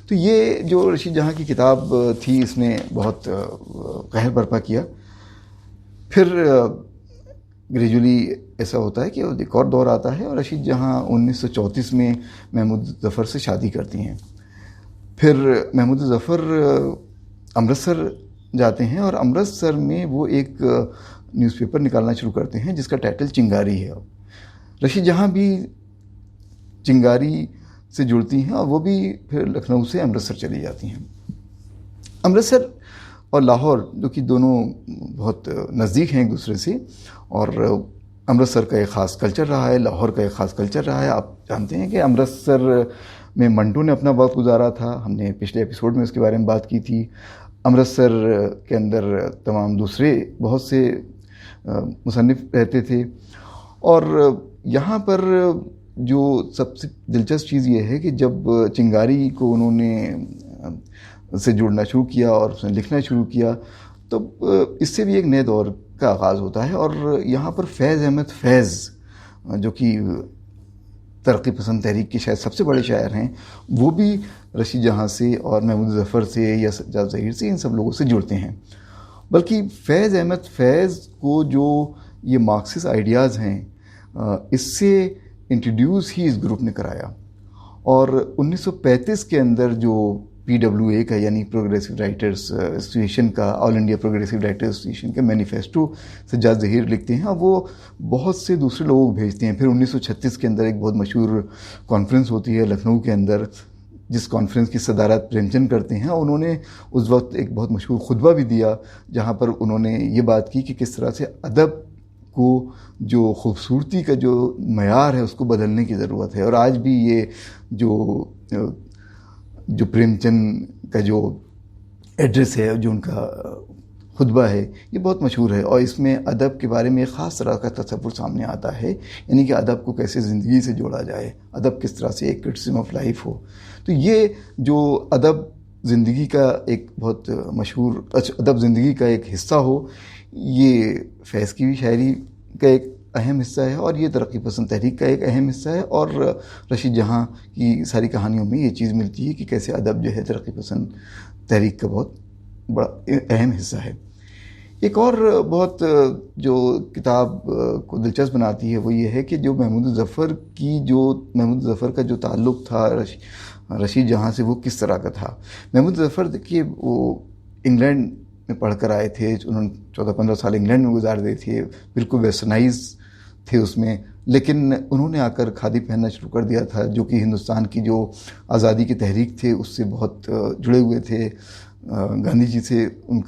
تو یہ جو رشید جہاں کی کتاب تھی اس نے بہت قہر برپا کیا. پھر گریجولی ایسا ہوتا ہے کہ ایک اور دور آتا ہے، اور رشید جہاں 1934 میں محمود ظفر سے شادی کرتی ہیں. پھر محمود ظفر امرتسر جاتے ہیں، اور امرتسر میں وہ ایک نیوز پیپر نکالنا شروع کرتے ہیں جس کا ٹائٹل چنگاری ہے. رشید جہاں بھی چنگاری سے جڑتی ہیں، اور وہ بھی پھر لکھنؤ سے امرتسر چلی جاتی ہیں. امرتسر اور لاہور جو کہ دونوں بہت نزدیک ہیں ایک دوسرے سے، اور امرتسر کا ایک خاص کلچر رہا ہے، لاہور کا ایک خاص کلچر رہا ہے. آپ جانتے ہیں کہ امرتسر میں منٹو نے اپنا وقت گزارا تھا، ہم نے پچھلے ایپیسوڈ میں اس کے بارے میں بات کی تھی. امرتسر کے اندر تمام دوسرے بہت سے مصنف رہتے تھے. اور یہاں پر جو سب سے دلچسپ چیز یہ ہے کہ جب چنگاری کو انہوں نے سے جڑنا شروع کیا اور اس نے لکھنا شروع کیا، تو اس سے بھی ایک نئے دور کا آغاز ہوتا ہے. اور یہاں پر فیض احمد فیض جو کہ ترقی پسند تحریک کے شاید سب سے بڑے شاعر ہیں، وہ بھی رشید جہاں سے اور محمود ظفر سے یا سجاد ظہیر سے، ان سب لوگوں سے جڑتے ہیں. بلکہ فیض احمد فیض کو جو یہ مارکسسٹ آئیڈیاز ہیں اس سے انٹروڈیوس ہی اس گروپ نے کرایا. اور 1935 کے اندر جو PWA کا یعنی پروگریسو رائٹرز ایسوسیشن کا، آل انڈیا پروگریسو رائٹرز ایسوسیشن کا مینیفیسٹو سجاد ظہیر لکھتے ہیں، اور وہ بہت سے دوسرے لوگوں کو بھیجتے ہیں. پھر 1936 کے اندر ایک بہت مشہور کانفرنس ہوتی ہے لکھنؤ کے اندر، جس کانفرنس کی صدارت پریم چند کرتے ہیں. انہوں نے اس وقت ایک بہت مشہور خطبہ بھی دیا جہاں پر انہوں نے یہ بات کی کہ کس طرح سے ادب کو جو خوبصورتی کا جو معیار ہے اس کو بدلنے کی ضرورت ہے. اور آج بھی یہ جو پریم چند کا جو ایڈریس ہے، جو ان کا خطبہ ہے، یہ بہت مشہور ہے. اور اس میں ادب کے بارے میں ایک خاص طرح کا تصور سامنے آتا ہے، یعنی کہ ادب کو کیسے زندگی سے جوڑا جائے، ادب کس طرح سے ایک کرٹیسزم آف لائف ہو. تو یہ جو ادب زندگی کا ایک بہت مشہور، ادب زندگی کا ایک حصہ ہو، یہ فیض کی بھی شاعری کا ایک اہم حصہ ہے، اور یہ ترقی پسند تحریک کا ایک اہم حصہ ہے. اور رشید جہاں کی ساری کہانیوں میں یہ چیز ملتی ہے کہ کیسے ادب جو ہے ترقی پسند تحریک کا بہت بڑا اہم حصہ ہے. ایک اور بہت جو کتاب کو دلچسپ بناتی ہے وہ یہ ہے کہ جو محمود ظفر کا جو تعلق تھا رشید جہاں سے، وہ کس طرح کا تھا. محمود ظفر دیکھیے وہ انگلینڈ میں پڑھ کر آئے تھے، انہوں نے 14-15 سال انگلینڈ میں گزار دیے تھے، بالکل ویسٹرنائز تھے اس میں. لیکن انہوں نے آ کر کھادی پہننا شروع کر دیا تھا، جو کہ ہندوستان کی جو آزادی کی تحریک تھے اس سے بہت جڑے ہوئے تھے. گاندھی جی سے ان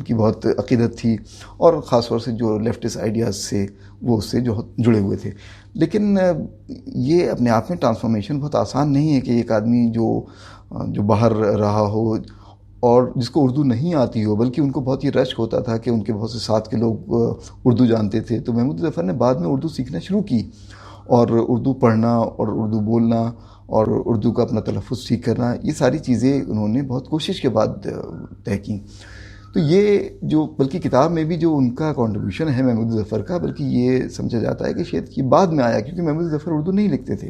کی بہت عقیدت تھی، اور خاص طور سے جو لیفٹسٹ آئیڈیاز سے وہ اس سے جو جڑے ہوئے تھے. لیکن یہ اپنے آپ میں ٹرانسفارمیشن بہت آسان نہیں ہے کہ ایک آدمی جو باہر رہا ہو اور جس کو اردو نہیں آتی ہو، بلکہ ان کو بہت ہی رشک ہوتا تھا کہ ان کے بہت سے ساتھ کے لوگ اردو جانتے تھے. تو محمود ظفر نے بعد میں اردو سیکھنا شروع کی، اور اردو پڑھنا اور اردو بولنا اور اردو کا اپنا تلفظ ٹھیک کرنا، یہ ساری چیزیں انہوں نے بہت کوشش کے بعد طے کی. تو یہ جو بلکہ کتاب میں بھی جو ان کا کنٹریبیوشن ہے محمود ظفر کا، بلکہ یہ سمجھا جاتا ہے کہ شاید یہ بعد میں آیا، کیونکہ محمود ظفر اردو نہیں لکھتے تھے.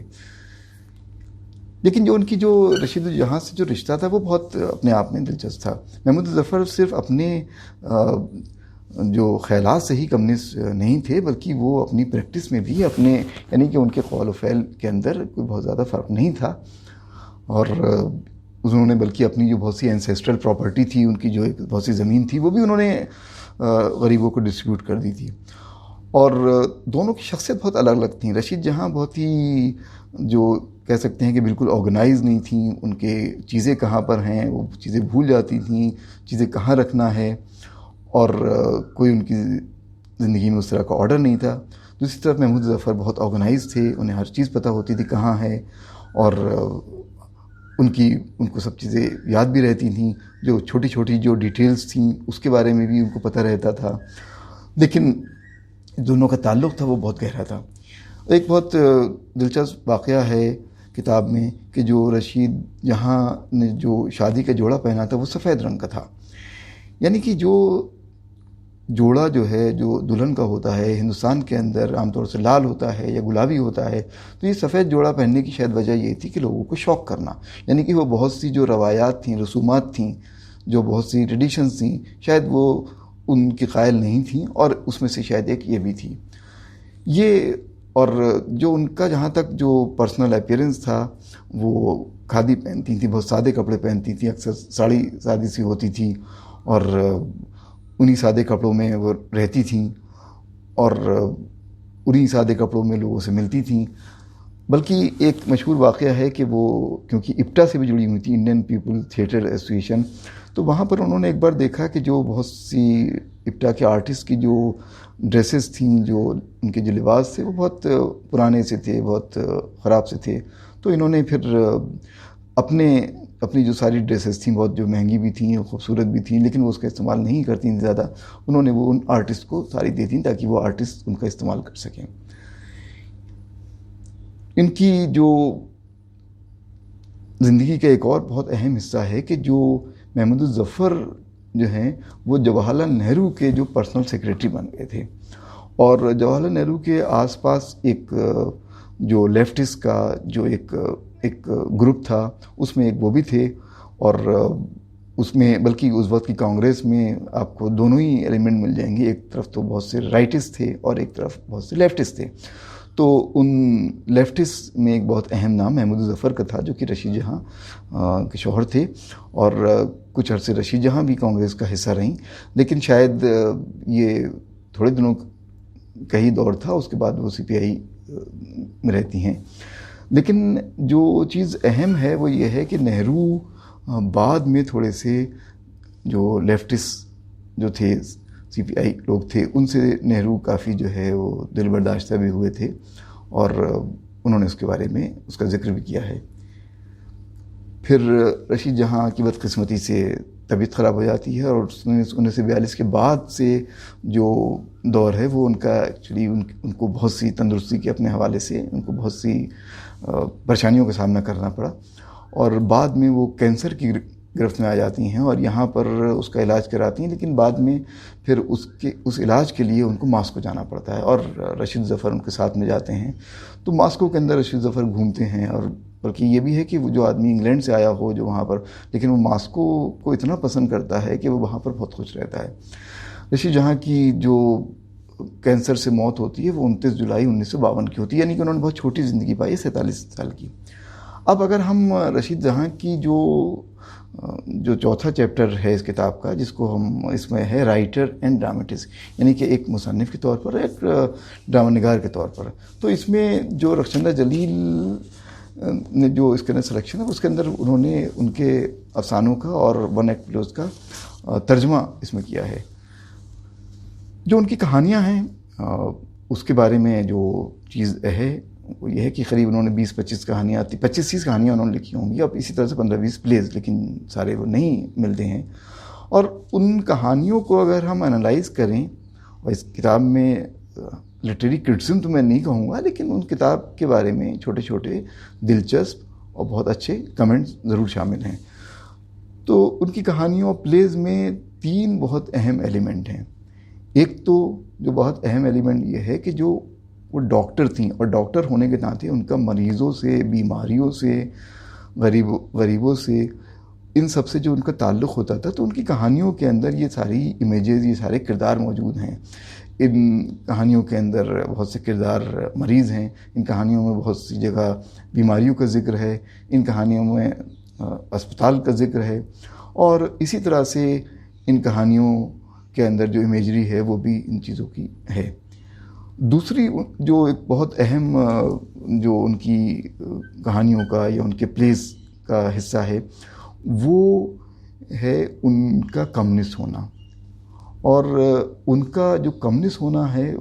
لیکن جو ان کی جو رشید جہاں سے جو رشتہ تھا وہ بہت اپنے آپ میں دلچسپ تھا. محمود ظفر صرف اپنے جو خیالات سے ہی کمیونسٹ نہیں تھے، بلکہ وہ اپنی پریکٹس میں بھی یعنی کہ ان کے قول و فعل کے اندر کوئی بہت زیادہ فرق نہیں تھا. اور انہوں نے بلکہ اپنی جو بہت سی اینسیسٹرل پراپرٹی تھی، ان کی جو ایک بہت سی زمین تھی، وہ بھی انہوں نے غریبوں کو ڈسٹریبیوٹ کر دی تھی. اور دونوں کی شخصیت بہت الگ الگ تھیں. رشید جہاں بہت ہی جو کہہ سکتے ہیں کہ بالکل آرگنائز نہیں تھیں، ان کے چیزیں کہاں پر ہیں وہ چیزیں بھول جاتی تھیں، چیزیں کہاں رکھنا ہے، اور کوئی ان کی زندگی میں اس طرح کا آرڈر نہیں تھا. دوسری طرف محمود ظفر بہت آرگنائز تھے، انہیں ہر چیز پتہ ہوتی تھی کہاں ہے، اور ان کو سب چیزیں یاد بھی رہتی تھیں. جو چھوٹی چھوٹی جو ڈیٹیلز تھیں اس کے بارے میں بھی ان کو پتہ رہتا تھا. لیکن دونوں کا تعلق تھا وہ بہت گہرا تھا. ایک بہت دلچسپ واقعہ ہے کتاب میں کہ جو رشید جہاں نے جو شادی کا جوڑا پہنا تھا وہ سفید رنگ کا تھا. یعنی کہ جو جوڑا جو ہے جو دلہن کا ہوتا ہے ہندوستان کے اندر عام طور سے لال ہوتا ہے یا گلابی ہوتا ہے، تو یہ سفید جوڑا پہننے کی شاید وجہ یہ تھی کہ لوگوں کو شوق کرنا. یعنی کہ وہ بہت سی جو روایات تھیں، رسومات تھیں، جو بہت سی ٹریڈیشنز تھیں، شاید وہ ان کی قائل نہیں تھیں، اور اس میں سے شاید ایک یہ بھی تھی. اور جو ان کا جہاں تک جو پرسنل اپیرنس تھا وہ کھادی پہنتی تھیں، بہت سادے کپڑے پہنتی تھیں، اکثر ساڑی سادی سی ہوتی تھی، اور انہی سادے کپڑوں میں وہ رہتی تھیں، اور انہی سادے کپڑوں میں لوگوں سے ملتی تھیں. بلکہ ایک مشہور واقعہ ہے کہ وہ کیونکہ اپٹا سے بھی جڑی ہوئی تھی، انڈین پیپل تھیٹر ایسوسیشن، تو وہاں پر انہوں نے ایک بار دیکھا کہ جو بہت سی اپٹا کے آرٹسٹ کی جو ڈریسز تھیں، جو ان کے جو لباس تھے وہ بہت پرانے سے تھے، بہت خراب سے تھے. تو انہوں نے پھر اپنی جو ساری ڈریسز تھیں بہت جو مہنگی بھی تھیں، خوبصورت بھی تھیں، لیکن وہ اس کا استعمال نہیں کرتی تھیں زیادہ، انہوں نے وہ ان آرٹسٹ کو ساری دی تھیں تاکہ وہ آرٹسٹ ان کا استعمال کر سکیں. ان کی جو زندگی کا ایک اور بہت اہم حصہ ہے کہ جو محمود ظفر جو ہیں وہ جواہر لال نہرو کے جو پرسنل سیکریٹری بن گئے تھے، اور جواہر لال نہرو کے آس پاس ایک جو لیفٹسٹ کا جو ایک گروپ تھا اس میں ایک وہ بھی تھے، اور اس میں بلکہ اس وقت کی کانگریس میں آپ کو دونوں ہی ایلیمنٹ مل جائیں گے. ایک طرف تو بہت سے رائٹسٹ تھے اور ایک طرف بہت سے لیفٹسٹ تھے. تو ان لیفٹسٹ میں ایک بہت اہم نام محمود ظفر کا تھا، جو کہ رشید جہاں کے شوہر تھے، اور کچھ عرصے رشید جہاں بھی کانگریس کا حصہ رہیں. لیکن شاید یہ تھوڑے دنوں کا ہی دور تھا، اس کے بعد وہ سی پی آئی میں رہتی ہیں. لیکن جو چیز اہم ہے وہ یہ ہے کہ نہرو بعد میں تھوڑے سے جو لیفٹسٹ جو تھے سی پی آئی لوگ تھے، ان سے نہرو کافی جو ہے وہ دل برداشتہ بھی ہوئے تھے، اور انہوں نے اس کے بارے میں اس کا ذکر بھی کیا ہے. پھر رشید جہاں کی بدقسمتی سے طبیعت خراب ہو جاتی ہے، اور 1942 کے بعد سے جو دور ہے وہ ان کا ایکچولی ان کو بہت سی تندرستی کے اپنے حوالے سے ان کو بہت سی پریشانیوں کا سامنا کرنا پڑا، اور بعد میں وہ کینسر کی گرفت میں آ جاتی ہیں اور یہاں پر اس کا علاج کراتی ہیں. لیکن بعد میں پھر اس علاج کے لیے ان کو ماسکو جانا پڑتا ہے، اور رشید ظفر ان کے ساتھ میں جاتے ہیں. تو ماسکو کے اندر رشید ظفر گھومتے ہیں، اور بلکہ یہ بھی ہے کہ وہ جو آدمی انگلینڈ سے آیا ہو جو وہاں پر، لیکن وہ ماسکو کو اتنا پسند کرتا ہے کہ وہ وہاں پر بہت خوش رہتا ہے. رشید جہاں کی جو کینسر سے موت ہوتی ہے وہ 29 جولائی 1952 کی ہوتی ہے، یعنی کہ انہوں نے بہت چھوٹی زندگی پائی ہے، 47 سال کی. اب اگر ہم رشید جہاں کی جو چوتھا چیپٹر ہے اس کتاب کا، جس کو ہم اس میں ہے رائٹر اینڈ ڈرامٹسٹ، یعنی کہ ایک مصنف کے طور پر، ایک ڈرامہ نگار کے طور پر، تو اس میں جو رخشندہ جلیل نے جو اس کے اندر سلیکشن ہے، اس کے اندر انہوں نے ان کے افسانوں کا اور ون ایکٹ پلیز کا ترجمہ اس میں کیا ہے. جو ان کی کہانیاں ہیں اس کے بارے میں جو چیز ہے وہ یہ ہے کہ قریب انہوں نے 20-25 کہانیاں 25-30 کہانیاں انہوں نے لکھی ہوں گی، اب اسی طرح سے 15-20 پلیز، لیکن سارے وہ نہیں ملتے ہیں. اور ان کہانیوں کو اگر ہم انالائز کریں، اور اس کتاب میں لٹریری کرٹیسزم تو میں نہیں کہوں گا، لیکن ان کتاب کے بارے میں چھوٹے چھوٹے دلچسپ اور بہت اچھے کمنٹس ضرور شامل ہیں. تو ان کی کہانیوں اور پلیز میں 3 بہت اہم ایلیمنٹ ہیں. ایک تو جو بہت اہم ایلیمنٹ یہ ہے کہ جو وہ ڈاکٹر تھیں، اور ڈاکٹر ہونے کے ناطے ان کا مریضوں سے، بیماریوں سے، غریبوں سے، ان سب سے جو ان کا تعلق ہوتا تھا، تو ان کی کہانیوں کے اندر یہ ساری امیجز، یہ سارے کردار موجود ہیں. ان کہانیوں کے اندر بہت سے کردار مریض ہیں، ان کہانیوں میں بہت سی جگہ بیماریوں کا ذکر ہے، ان کہانیوں میں اسپتال کا ذکر ہے، اور اسی طرح سے ان کہانیوں کے اندر جو امیجری ہے وہ بھی ان چیزوں کی ہے. دوسری جو ایک بہت اہم جو ان کی کہانیوں کا یا ان کے پلیز کا حصہ ہے، وہ ہے ان کا کمنسٹ ہونا. اور ان کا جو کمنسٹ ہونا ہے،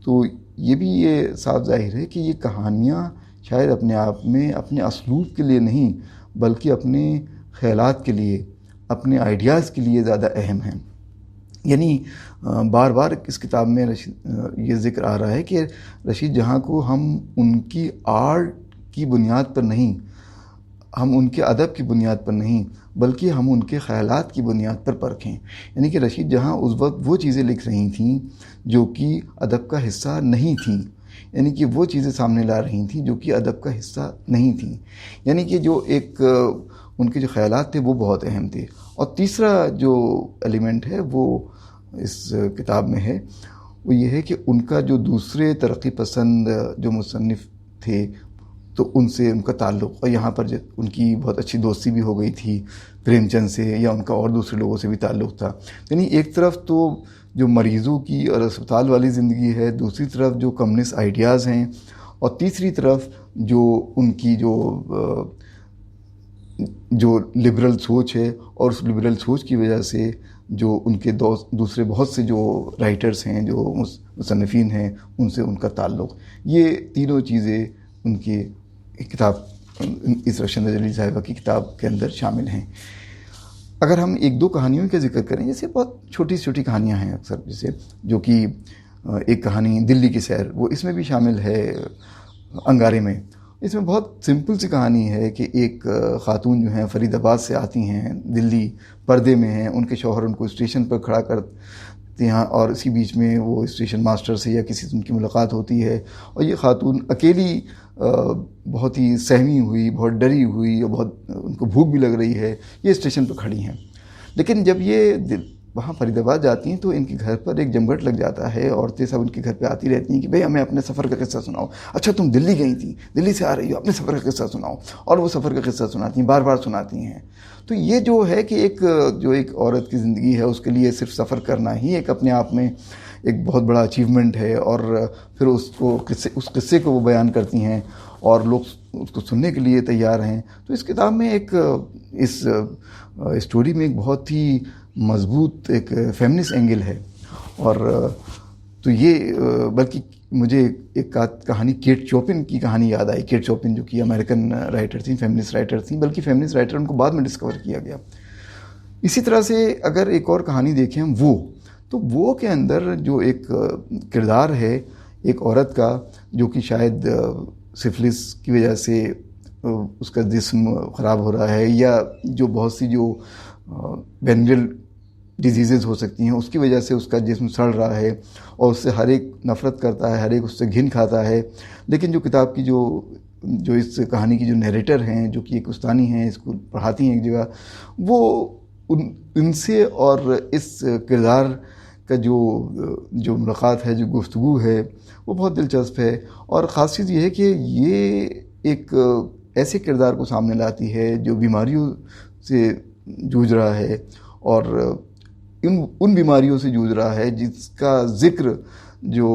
تو یہ بھی یہ صاف ظاہر ہے کہ یہ کہانیاں شاید اپنے آپ میں اپنے اسلوب کے لیے نہیں، بلکہ اپنے خیالات کے لیے، اپنے آئیڈیاز کے لیے زیادہ اہم ہیں. یعنی بار بار اس کتاب میں یہ ذکر آ رہا ہے کہ رشید جہاں کو ہم ان کی آرٹ کی بنیاد پر نہیں، ہم ان کے ادب کی بنیاد پر نہیں، بلکہ ہم ان کے خیالات کی بنیاد پر پرکھیں. یعنی کہ رشید جہاں اس وقت وہ چیزیں لکھ رہی تھیں جو کہ ادب کا حصہ نہیں تھیں، یعنی کہ وہ چیزیں سامنے لا رہی تھیں جو کہ ادب کا حصہ نہیں تھیں. یعنی کہ جو ایک ان کے جو خیالات تھے وہ بہت اہم تھے. اور تیسرا جو ایلیمنٹ ہے وہ اس کتاب میں ہے، وہ یہ ہے کہ ان کا جو دوسرے ترقی پسند جو مصنف تھے، تو ان سے ان کا تعلق، اور یہاں پر ان کی بہت اچھی دوستی بھی ہو گئی تھی پریم چند سے، یا ان کا اور دوسرے لوگوں سے بھی تعلق تھا. یعنی ایک طرف تو جو مریضوں کی اور اسپتال والی زندگی ہے، دوسری طرف جو کمیونسٹ آئیڈیاز ہیں، اور تیسری طرف جو ان کی جو لبرل سوچ ہے، اور اس لبرل سوچ کی وجہ سے جو ان کے دوسرے بہت سے جو رائٹرز ہیں، جو مصنفین ہیں، ان سے ان کا تعلق. یہ تینوں چیزیں ان کی کتاب، اس رخشندہ جلیل صاحبہ کی کتاب کے اندر شامل ہیں. اگر ہم 1-2 کہانیوں کا ذکر کریں، جیسے بہت چھوٹی چھوٹی کہانیاں ہیں اکثر، جیسے جو کہ ایک کہانی دلی کی سیر، وہ اس میں بھی شامل ہے انگارے میں. اس میں بہت سمپل سی کہانی ہے کہ ایک خاتون جو ہیں فرید آباد سے آتی ہیں دلی، پردے میں ہیں، ان کے شوہر ان کو اسٹیشن پر کھڑا کرتے ہیں، اور اسی بیچ میں وہ اسٹیشن ماسٹر سے یا کسی سے ان کی ملاقات ہوتی ہے، اور یہ خاتون اکیلی بہت ہی سہمی ہوئی، بہت ڈری ہوئی، اور بہت ان کو بھوک بھی لگ رہی ہے، یہ اسٹیشن پر کھڑی ہیں. لیکن جب یہ وہاں فرید آباد جاتی ہیں تو ان کے گھر پر ایک جمگھٹ لگ جاتا ہے. عورتیں سب ان کے گھر پہ آتی رہتی ہیں کہ بھئی ہمیں اپنے سفر کا قصہ سناؤ. اچھا تم دلی گئی تھی، دلی سے آ رہی ہو، اپنے سفر کا قصہ سناؤ. اور وہ سفر کا قصہ سناتی ہیں، بار بار سناتی ہیں. تو یہ جو ہے کہ ایک عورت کی زندگی ہے، اس کے لیے صرف سفر کرنا ہی ایک اپنے آپ میں ایک بہت بڑا اچیومنٹ ہے. اور پھر اس قصے کو وہ بیان کرتی ہیں، اور لوگ اس کو سننے کے لیے تیار ہیں. تو اس کتاب میں اس اسٹوری میں ایک بہت ہی مضبوط ایک فیمنسٹ اینگل ہے. اور تو یہ بلکہ مجھے ایک کہانی کیٹ چوپن کی کہانی یاد آئی. کیٹ چوپن جو کہ امریکن رائٹر تھیں، فیمنسٹ رائٹر تھیں، بلکہ فیمنسٹ رائٹر ان کو بعد میں ڈسکور کیا گیا. اسی طرح سے اگر ایک اور کہانی دیکھیں ہم، وہ کے اندر جو ایک کردار ہے ایک عورت کا، جو کہ شاید سفلس کی وجہ سے اس کا جسم خراب ہو رہا ہے، یا جو بہت سی جو وینرل ڈیزیزز ہو سکتی ہیں، اس کی وجہ سے اس کا جسم سڑ رہا ہے، اور اس سے ہر ایک نفرت کرتا ہے، ہر ایک اس سے گھن کھاتا ہے. لیکن جو کتاب کی جو اس کہانی کی جو نیریٹر ہیں، جو کہ ایک استانی ہیں، اس کو پڑھاتی ہیں ایک جگہ، وہ ان سے اور اس کردار کا جو ملاقات ہے، جو گفتگو ہے، وہ بہت دلچسپ ہے. اور خاص چیز یہ ہے کہ یہ ایک ایسے کردار کو سامنے لاتی ہے جو بیماریوں سے جوجھ رہا ہے اور ان بیماریوں سے جوجھ رہا ہے جس کا ذکر جو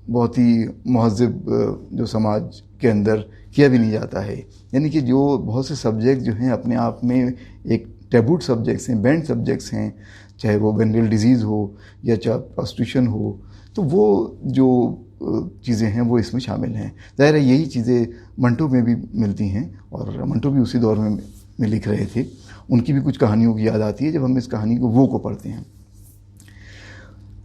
بہت ہی مہذب جو سماج کے اندر کیا بھی نہیں جاتا ہے. یعنی کہ جو بہت سے سبجیکٹ جو ہیں اپنے آپ میں ایک ٹیبوڈ سبجیکٹس ہیں, بینڈ سبجیکٹس ہیں, چاہے وہ وینرل ڈیزیز ہو یا چاہے پراسٹیوشن ہو, تو وہ جو چیزیں ہیں وہ اس میں شامل ہیں. ظاہر ہے یہی چیزیں منٹو میں بھی ملتی ہیں اور منٹو بھی اسی دور میں لکھ رہے تھے. ان کی بھی کچھ کہانیوں کی یاد آتی ہے جب ہم اس کہانی کو پڑھتے ہیں.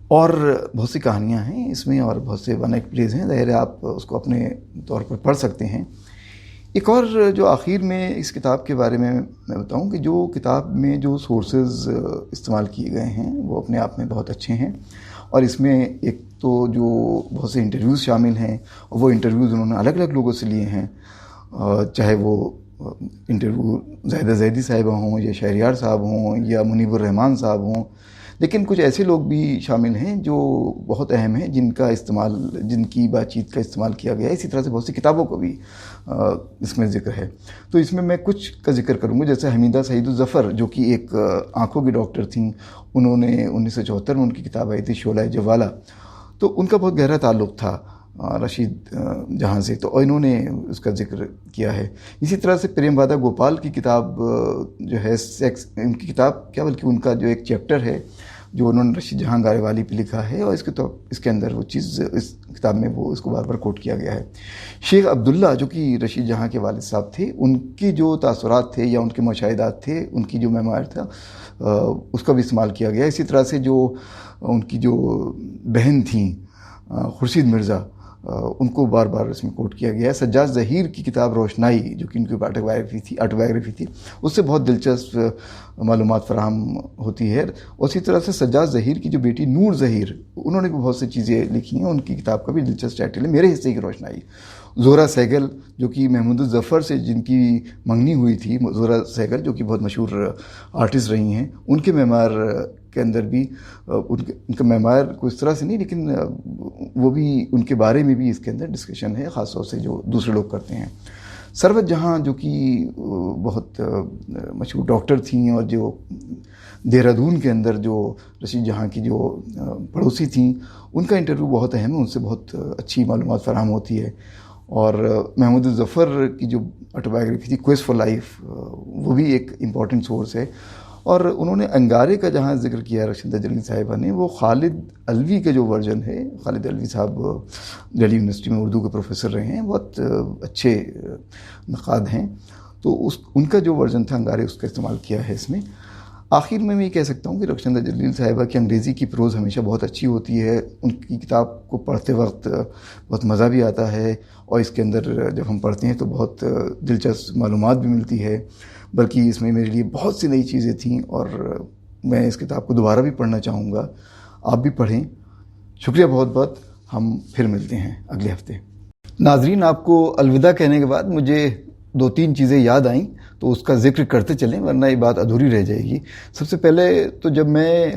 اور بہت سی کہانیاں ہیں اس میں اور بہت سے ون ایکٹ پلیز ہیں. ظاہر ہے آپ اس کو اپنے طور پر پڑھ سکتے ہیں. ایک اور جو آخر میں اس کتاب کے بارے میں بتاؤں کہ جو کتاب میں جو سورسز استعمال کیے گئے ہیں وہ اپنے آپ میں بہت اچھے ہیں. اور اس میں ایک تو جو بہت سے انٹرویوز شامل ہیں, اور وہ انٹرویوز انہوں نے الگ الگ لوگوں سے لیے ہیں, چاہے وہ انٹرویو زاہدہ زیدی صاحبہ ہوں یا شہریار صاحب ہوں یا منیب الرحمان صاحب ہوں. لیکن کچھ ایسے لوگ بھی شامل ہیں جو بہت اہم ہیں جن کی بات چیت کا استعمال کیا گیا ہے. اسی طرح سے بہت سی کتابوں کو بھی اس میں ذکر ہے. تو اس میں کچھ کا ذکر کروں گا, جیسے حمیدہ سعید الظفر جو کہ ایک آنکھوں کی ڈاکٹر تھیں. انہوں نے 1974 میں ان کی کتاب آئی تھی شعلہ جوالہ, تو ان کا بہت گہرا تعلق تھا رشید جہاں سے, تو انہوں نے اس کا ذکر کیا ہے. اسی طرح سے پریم وادہ گوپال کی کتاب جو ہے سیکس, ان کی کتاب کیا بلکہ ان کا جو ایک چیپٹر ہے جو انہوں نے رشید جہاں گارے پہ لکھا ہے, اور اس کے اندر وہ چیز اس کتاب میں وہ اس کو بار بار کوٹ کیا گیا ہے. شیخ عبداللہ جو کہ رشید جہاں کے والد صاحب تھے, ان کی جو تاثرات تھے یا ان کے مشاہدات تھے, ان کی جو میموائر تھا اس کا بھی استعمال کیا گیا. اسی طرح سے جو ان کی جو بہن تھیں خورشید مرزا, ان کو بار بار اس میں کوٹ کیا گیا ہے. سجاد ظہیر کی کتاب روشنائی جو کہ ان کی آٹوبایوگرافی تھی, اس سے بہت دلچسپ معلومات فراہم ہوتی ہے. اسی طرح سے سجاد ظہیر کی جو بیٹی نور ظہیر, انہوں نے بھی بہت سی چیزیں لکھی ہیں. ان کی کتاب کا بھی دلچسپ ٹائٹل ہے میرے حصے کی روشنائی. زہرہ سہگل جو کہ محمود الظفر سے جن کی منگنی ہوئی تھی, زہرہ سہگل جو کہ بہت مشہور آرٹسٹ رہی ہیں, ان کے معمار کے اندر بھی ان کا معمار کو اس طرح سے نہیں, لیکن وہ بھی ان کے بارے میں بھی اس کے اندر ڈسکشن ہے, خاص طور سے جو دوسرے لوگ کرتے ہیں. سروت جہاں جو کہ بہت مشہور ڈاکٹر تھیں اور جو دہرادون کے اندر جو رشید جہاں کی جو پڑوسی تھیں, ان کا انٹرویو بہت اہم ہے, ان سے بہت اچھی معلومات فراہم ہوتی ہے. اور محمود الظفر کی جو آٹوبایوگرافی تھی کویسٹ فار لائف, وہ بھی ایک امپورٹنٹ سورس ہے. اور انہوں نے انگارے کا جہاں ذکر کیا رخشندہ جلیل صاحبہ نے, وہ خالد الوی کا جو ورژن ہے, خالد الوی صاحب دہلی یونیورسٹی میں اردو کے پروفیسر رہے ہیں, بہت اچھے نقاد ہیں, تو ان کا جو ورژن تھا انگارے, اس کا استعمال کیا ہے اس میں. آخر میں یہ کہہ سکتا ہوں کہ رخشندہ جلیل صاحبہ کی انگریزی کی پروز ہمیشہ بہت اچھی ہوتی ہے. ان کی کتاب کو پڑھتے وقت بہت مزہ بھی آتا ہے, اور اس کے اندر جب ہم پڑھتے ہیں تو بہت دلچسپ معلومات بھی ملتی ہے. بلکہ اس میں میرے لیے بہت سی نئی چیزیں تھیں, اور میں اس کتاب کو دوبارہ بھی پڑھنا چاہوں گا. آپ بھی پڑھیں. شکریہ بہت بہت. ہم پھر ملتے ہیں اگلے ہفتے. ناظرین, آپ کو الوداع کہنے کے بعد مجھے 2-3 چیزیں یاد آئیں, تو اس کا ذکر کرتے چلیں ورنہ یہ بات ادھوری رہ جائے گی. سب سے پہلے تو جب میں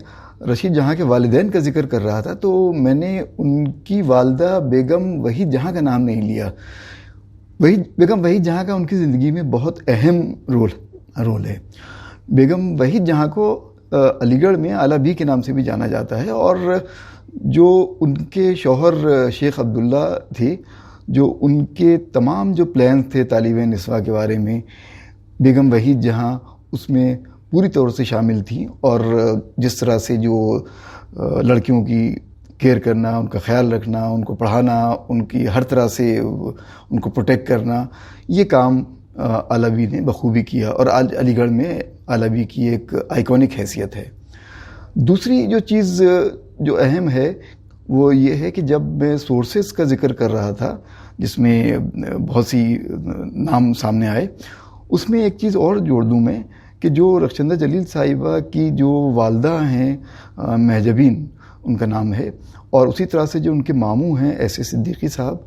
رشید جہاں کے والدین کا ذکر کر رہا تھا تو میں نے ان کی والدہ بیگم وحید جہاں کا نام نہیں لیا. بیگم وحید جہاں کا ان کی زندگی میں بہت اہم رول ہے. بیگم وحید جہاں کو علی گڑھ میں اعلیٰ بی کے نام سے بھی جانا جاتا ہے, اور جو ان کے شوہر شیخ عبداللہ تھے, جو ان کے تمام جو پلانز تھے طالب نسواں کے بارے میں, بیگم وحید جہاں اس میں پوری طور سے شامل تھیں. اور جس طرح سے جو لڑکیوں کی کیئر کرنا, ان کا خیال رکھنا, ان کو پڑھانا, ان کی ہر طرح سے ان کو پروٹیکٹ کرنا, یہ کام اعلیٰ بی نے بخوبی کیا, اور علی گڑھ میں اعلیٰ بی کی ایک آئیکونک حیثیت ہے. دوسری جو چیز جو اہم ہے وہ یہ ہے کہ جب میں سورسز کا ذکر کر رہا تھا جس میں بہت سی نام سامنے آئے, اس میں ایک چیز اور جوڑ دوں میں کہ جو رخشندہ جلیل صاحبہ کی جو والدہ ہیں مہجبین ان کا نام ہے, اور اسی طرح سے جو ان کے ماموں ہیں ایس اے صدیقی صاحب,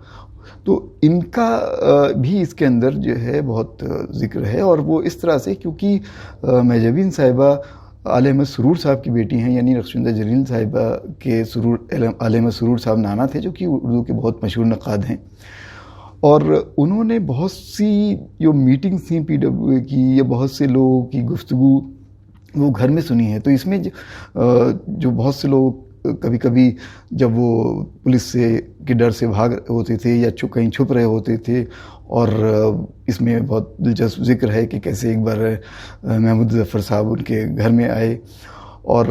تو ان کا بھی اس کے اندر جو ہے بہت ذکر ہے. اور وہ اس طرح سے کیونکہ مہجبین صاحبہ آل احمد سرور صاحب کی بیٹی ہیں, یعنی رخشندہ جلیل صاحبہ کے آل احمد سرور صاحب نانا تھے جو کہ اردو کے بہت مشہور نقاد ہیں. اور انہوں نے بہت سی جو میٹنگز تھیں PWA کی یا بہت سے لوگوں کی گفتگو وہ گھر میں سنی ہے. تو اس میں جو بہت سے لوگ کبھی کبھی جب وہ پولیس سے کے ڈر سے بھاگ ہوتے تھے یا کہیں چھپ رہے ہوتے تھے، اور اس میں بہت دلچسپ ذکر ہے کہ کیسے ایک بار محمود ظفر صاحب ان کے گھر میں آئے اور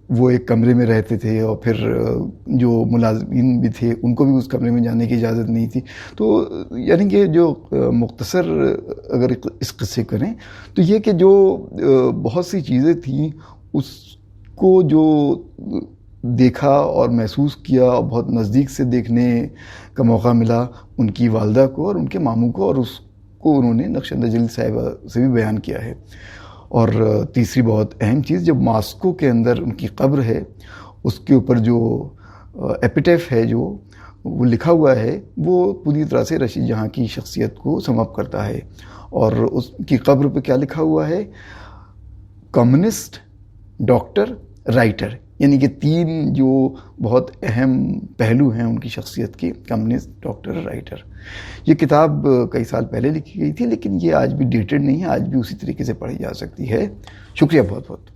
وہ ایک کمرے میں رہتے تھے، اور پھر جو ملازمین بھی تھے ان کو بھی اس کمرے میں جانے کی اجازت نہیں تھی. تو یعنی کہ جو مختصر اگر اس قصے کریں تو یہ کہ جو بہت سی چیزیں تھیں اس کو جو دیکھا اور محسوس کیا اور بہت نزدیک سے دیکھنے کا موقع ملا ان کی والدہ کو اور ان کے ماموں کو، اور اس کو انہوں نے نقشبند جلیل صاحبہ سے بھی بیان کیا ہے. اور تیسری بہت اہم چیز، جب ماسکو کے اندر ان کی قبر ہے اس کے اوپر جو ایپیٹیف ہے جو وہ لکھا ہوا ہے وہ پوری طرح سے رشید جہاں کی شخصیت کو سم اپ کرتا ہے. اور اس کی قبر پہ کیا لکھا ہوا ہے؟ Communist, doctor, writer. یعنی کہ تین جو بہت اہم پہلو ہیں ان کی شخصیت کے، کمیونسٹ، ڈاکٹر، رائٹر. یہ کتاب کئی سال پہلے لکھی گئی تھی لیکن یہ آج بھی ڈیٹڈ نہیں ہے، آج بھی اسی طریقے سے پڑھی جا سکتی ہے. شکریہ بہت بہت.